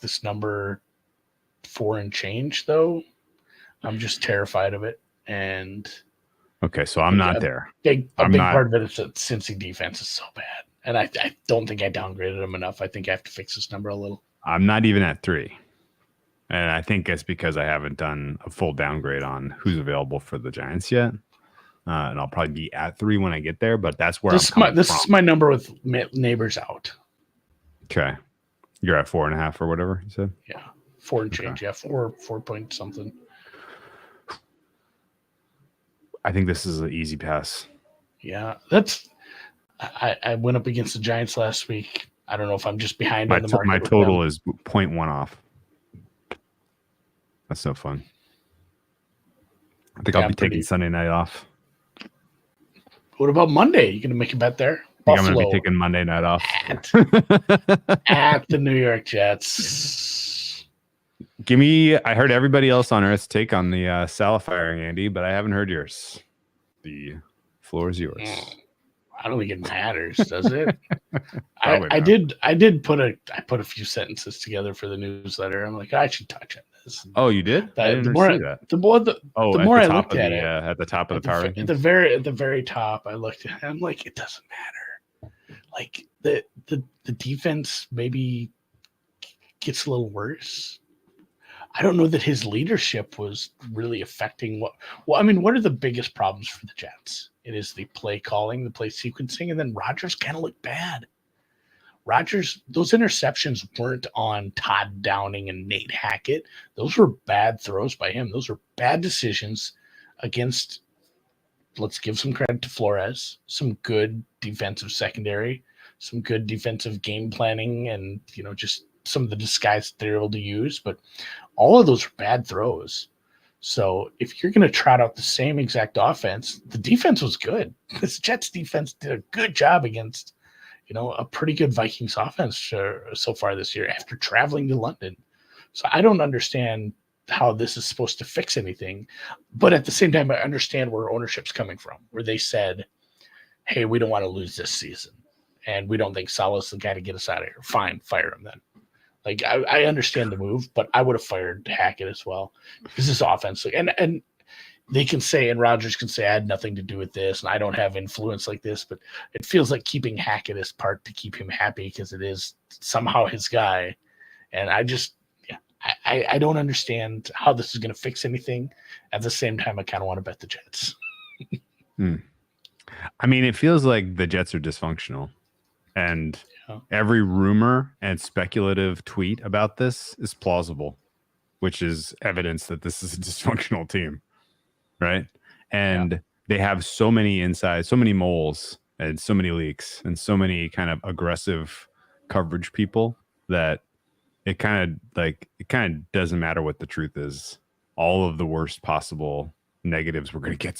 this number 4 and change though. I'm just terrified of it. And so I'm not there. A big part of it is that Cincy defense is so bad, and I don't think I downgraded them enough. I think I have to fix this number a little. I'm not even at 3. And I think it's because I haven't done a full downgrade on who's available for the Giants yet. And I'll probably be at 3 when I get there, but that's where this is my number with Neighbors out. Okay. You're at 4.5 or whatever you said? Yeah. 4 and change. Yeah. 4 point something. I think this is an easy pass. Yeah. I went up against the Giants last week. I don't know if I'm just behind on the market. My total is 0.1 off. That's no fun. I think I'll be taking Sunday night off. What about Monday? You gonna make a bet there? I'm gonna be taking Monday night off at the New York Jets. I heard everybody else on Earth's take on the Salah firing, Andy, but I haven't heard yours. The floor is yours. I don't think it matters, does it? I did put a few sentences together for the newsletter. I'm like, I should touch on this. Oh, you did? I didn't see that. The more I looked at it, at the top of the power rankings? At the very top, I looked at it. I'm like, it doesn't matter. Like the defense maybe gets a little worse. I don't know that his leadership was really affecting what are the biggest problems for the Jets? It is the play calling, the play sequencing, and then Rodgers kind of looked bad. Rodgers, those interceptions weren't on Todd Downing and Nate Hackett. Those were bad throws by him. Those were bad decisions against, let's give some credit to Flores, some good defensive secondary, some good defensive game planning, and, just some of the disguise that they're able to use. But all of those are bad throws. So if you're going to trot out the same exact offense, the defense was good. This Jets defense did a good job against, a pretty good Vikings offense so far this year after traveling to London. So I don't understand how this is supposed to fix anything. But at the same time, I understand where ownership's coming from, where they said, hey, we don't want to lose this season. And we don't think Salah's the guy to get us out of here. Fine, fire him then. Like, I understand the move, but I would have fired Hackett as well, because this offense, and they can say, and Rodgers can say, I had nothing to do with this, and I don't have influence like this, but it feels like keeping Hackett is part to keep him happy because it is somehow his guy. And I don't understand how this is going to fix anything. At the same time, I kind of want to bet the Jets. I mean, it feels like the Jets are dysfunctional. And every rumor and speculative tweet about this is plausible, which is evidence that this is a dysfunctional team, right? And they have so many insides, so many moles, and so many leaks, and so many kind of aggressive coverage people that it kind of doesn't matter what the truth is. All of the worst possible negatives we're gonna get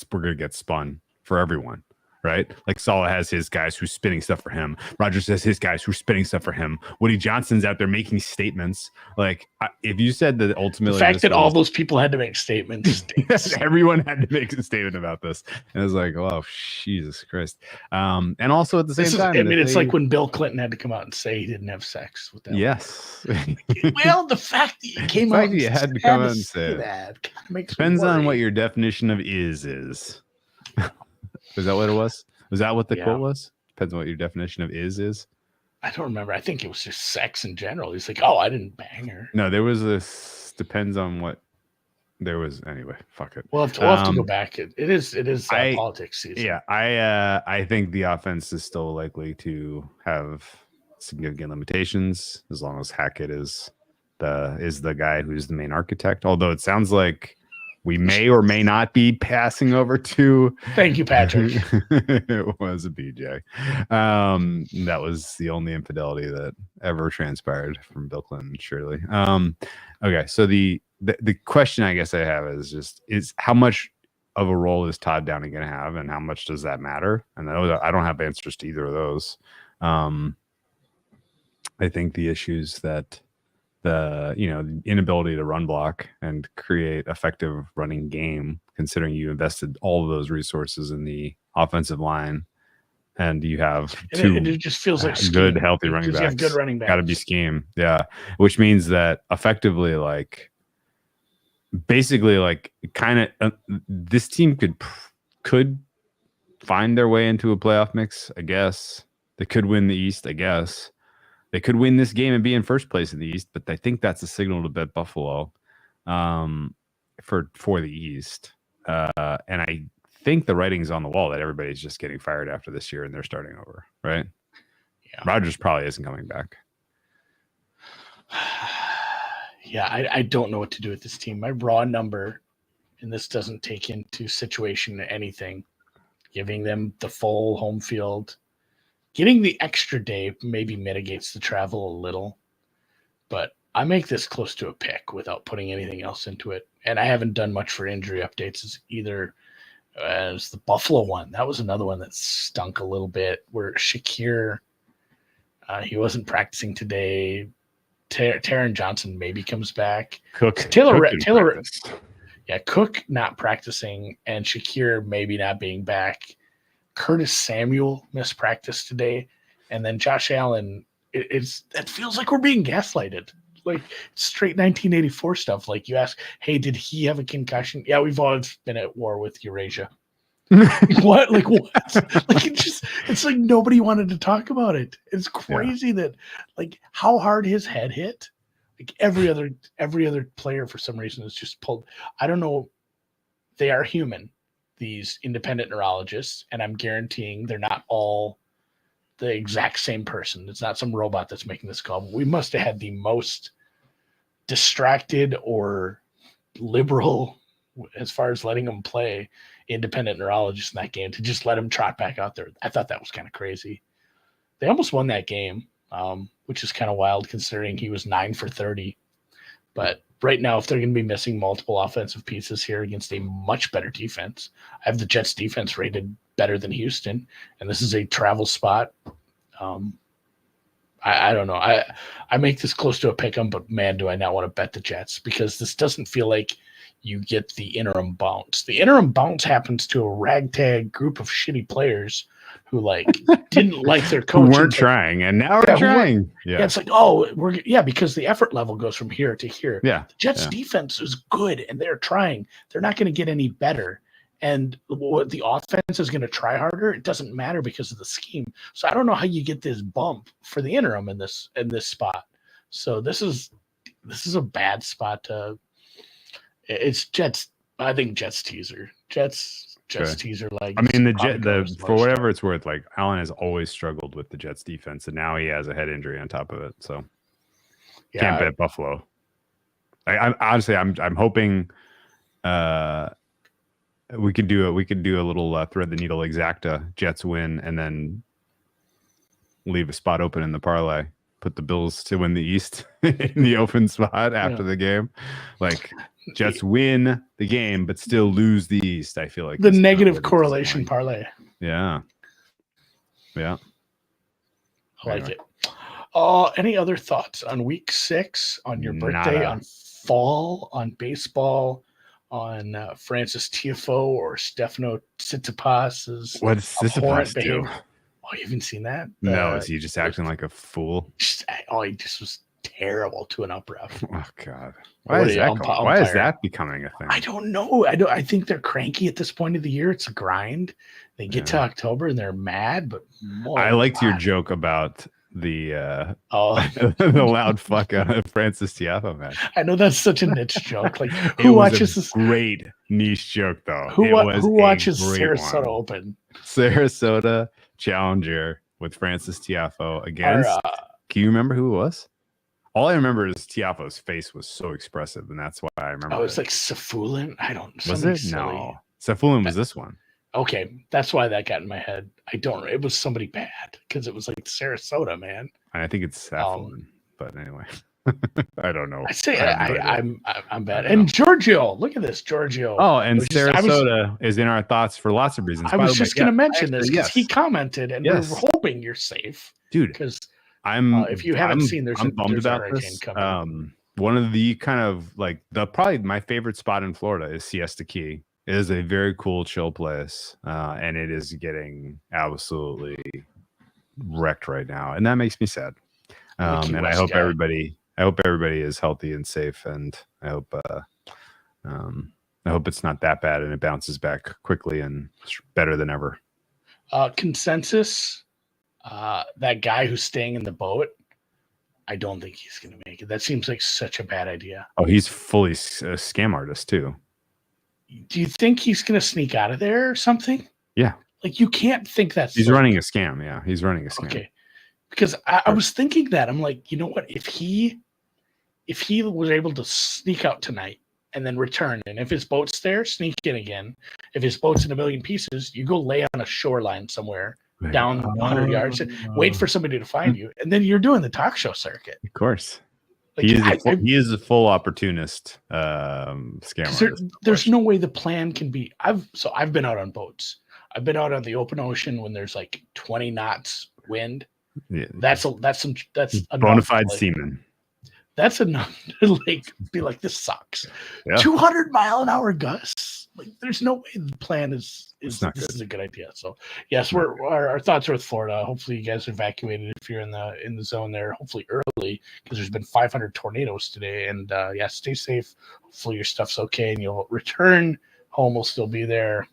spun for everyone. Right? Like Saleh has his guys who's spinning stuff for him. Rodgers has his guys who's spinning stuff for him. Woody Johnson's out there making statements. Like, if you said that ultimately, the fact that all those people had to make statements, everyone had to make a statement about this, and it was like, oh, Jesus Christ. And also at the same time, it's like when Bill Clinton had to come out and say he didn't have sex with them. Yes. Well, the fact that you came out, you had to come out and say that depends on what your definition of is. Is that what it was? Was that what the quote was? Depends on what your definition of is. I don't remember. I think it was just sex in general. He's like, oh, I didn't bang her. No, there was this. Depends on what there was. Anyway, fuck it. We'll have to go back. It is politics season. Yeah, I think the offense is still likely to have significant limitations as long as Hackett is the guy who's the main architect. Although it sounds like we may or may not be passing over to. Thank you, Patrick. It was a BJ. That was the only infidelity that ever transpired from Bill Clinton, surely. Okay, so the question I guess I have is how much of a role is Todd Downing going to have, and how much does that matter? And I don't have answers to either of those. I think the issues that the inability to run block and create effective running game, considering you invested all of those resources in the offensive line, and you have it just feels like good healthy running backs. You have good running backs. Got to be scheme, which means that effectively, this team could find their way into a playoff mix. I guess they could win the East. I guess they could win this game and be in first place in the East, but I think that's a signal to bet Buffalo for the East. And I think the writing's on the wall that everybody's just getting fired after this year and they're starting over, right? Yeah. Rodgers probably isn't coming back. Yeah, I don't know what to do with this team. My raw number, and this doesn't take into situation anything, giving them the full home field. Getting the extra day maybe mitigates the travel a little, but I make this close to a pick without putting anything else into it. And I haven't done much for injury updates either. As the Buffalo one, that was another one that stunk a little bit. Where Shakir, he wasn't practicing today. Taron Johnson maybe comes back. Cook Cook not practicing, and Shakir maybe not being back. Curtis Samuel missed practice today, and then Josh Allen. It feels like we're being gaslighted. Like straight 1984 stuff. Like you ask, hey, did he have a concussion? Yeah, we've always been at war with Eurasia. What? Like what? Like it's like nobody wanted to talk about it. It's crazy that like how hard his head hit. Like every other player for some reason is just pulled. I don't know. They are human, these independent neurologists, and I'm guaranteeing they're not all the exact same person. It's not some robot that's making this call. We must have had the most distracted or liberal, as far as letting them play, independent neurologist in that game to just let him trot back out there. I thought that was kind of crazy. They almost won that game, which is kind of wild considering he was 9 for 30. But right now, if they're going to be missing multiple offensive pieces here against a much better defense, I have the Jets defense rated better than Houston, and this is a travel spot. I don't know. I make this close to a pick 'em, but man, do I not want to bet the Jets because this doesn't feel like you get the interim bounce. The interim bounce happens to a ragtag group of shitty players who like didn't like their coach. Who weren't trying, and now we're trying. Yeah, it's like, because the effort level goes from here to here. Yeah. The Jets defense is good, and they're trying. They're not going to get any better. And what the offense is going to try harder, it doesn't matter because of the scheme. So I don't know how you get this bump for the interim in this spot. So this is a bad spot to. It's Jets. I think Jets teaser. Jets teaser. Like I mean, the for whatever it's worth, like Allen has always struggled with the Jets defense, and now he has a head injury on top of it. So can't bet Buffalo. I'm honestly, I'm hoping. We could do a little thread the needle exacta. Jets win and then leave a spot open in the parlay. Put the Bills to win the East in the open spot after the game. Like Jets win the game but still lose the East. I feel like the negative correlation parlay. Yeah. I like it. Any other thoughts on week 6, on your birthday, on fall, on baseball? On Francis Tiafoe or Stefano Tsitsipas's what does Tsitsipas do? Oh, you haven't seen that? No, is he just acting like a fool? He just was terrible to an up ref. Oh God, why is that becoming a thing? I don't know. I think they're cranky at this point of the year. It's a grind. They get to October and they're mad. But I liked your joke about the the loud fuck out of Francis Tiafoe, man. I know that's such a niche joke. Like who watches this? Great niche joke though. Who watches Sarasota Open? Sarasota Challenger with Francis Tiafoe against. Can you remember who it was? All I remember is Tiafoe's face was so expressive, and that's why I remember. Oh, it's like Safulin. I don't. Was it? Silly. No, Safulin was this one. Okay, that's why that got in my head. I don't. It was somebody bad because it was like Sarasota, man. I think it's Safulin, but anyway, I don't know. I say I'm bad. And Giorgio, look at this, Giorgio. Oh, and Sarasota is in our thoughts for lots of reasons. I was just going to mention this because he commented, and we're hoping you're safe, dude. Because if you haven't seen, I'm bummed about this. One of the kind of like probably my favorite spot in Florida is Siesta Key. It is a very cool, chill place, and it is getting absolutely wrecked right now, and that makes me sad. And I hope everybody is healthy and safe, and I hope it's not that bad and it bounces back quickly and better than ever. Consensus: that guy who's staying in the boat, I don't think he's going to make it. That seems like such a bad idea. Oh, he's fully a scam artist too. Do you think he's going to sneak out of there or something? Yeah. Like you can't think that's. He's running a scam. Yeah, he's running a scam. Okay. Because I was thinking that I'm like, you know what? If he was able to sneak out tonight and then return, and if his boat's there, sneak in again. If his boat's in a million pieces, you go lay on a shoreline somewhere down 100 yards and wait for somebody to find you, and then you're doing the talk show circuit. Of course. Like, he is a full opportunist scammer. There's no way the plan can be. I've been out on boats. I've been out on the open ocean when there's like 20 knots wind. Yeah. That's bona fide seaman. That's enough to like be like, this sucks. Yeah. 200 mile an hour gusts. like, there's no way the plan is It's this not good. is a good idea. So yes, our thoughts are with Florida. Hopefully you guys are evacuated if you're in the zone there. Hopefully early, because there's been 500 tornadoes today. And yeah, stay safe. Hopefully your stuff's okay and you'll return home. Will still be there.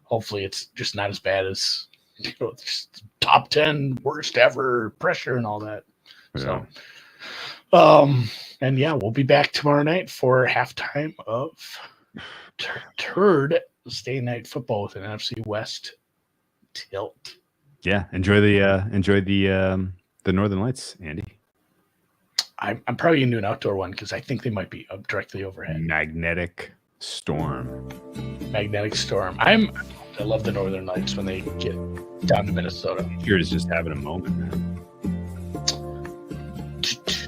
Hopefully it's just not as bad as just top 10 worst ever pressure and all that. Yeah. So and yeah, we'll be back tomorrow night for halftime of third Thursday night football with an NFC West tilt. Yeah, enjoy the Northern Lights, Andy. I'm probably gonna do an outdoor one because I think they might be up directly overhead. Magnetic storm. I love the Northern Lights when they get down to Minnesota. You're just having a moment, man.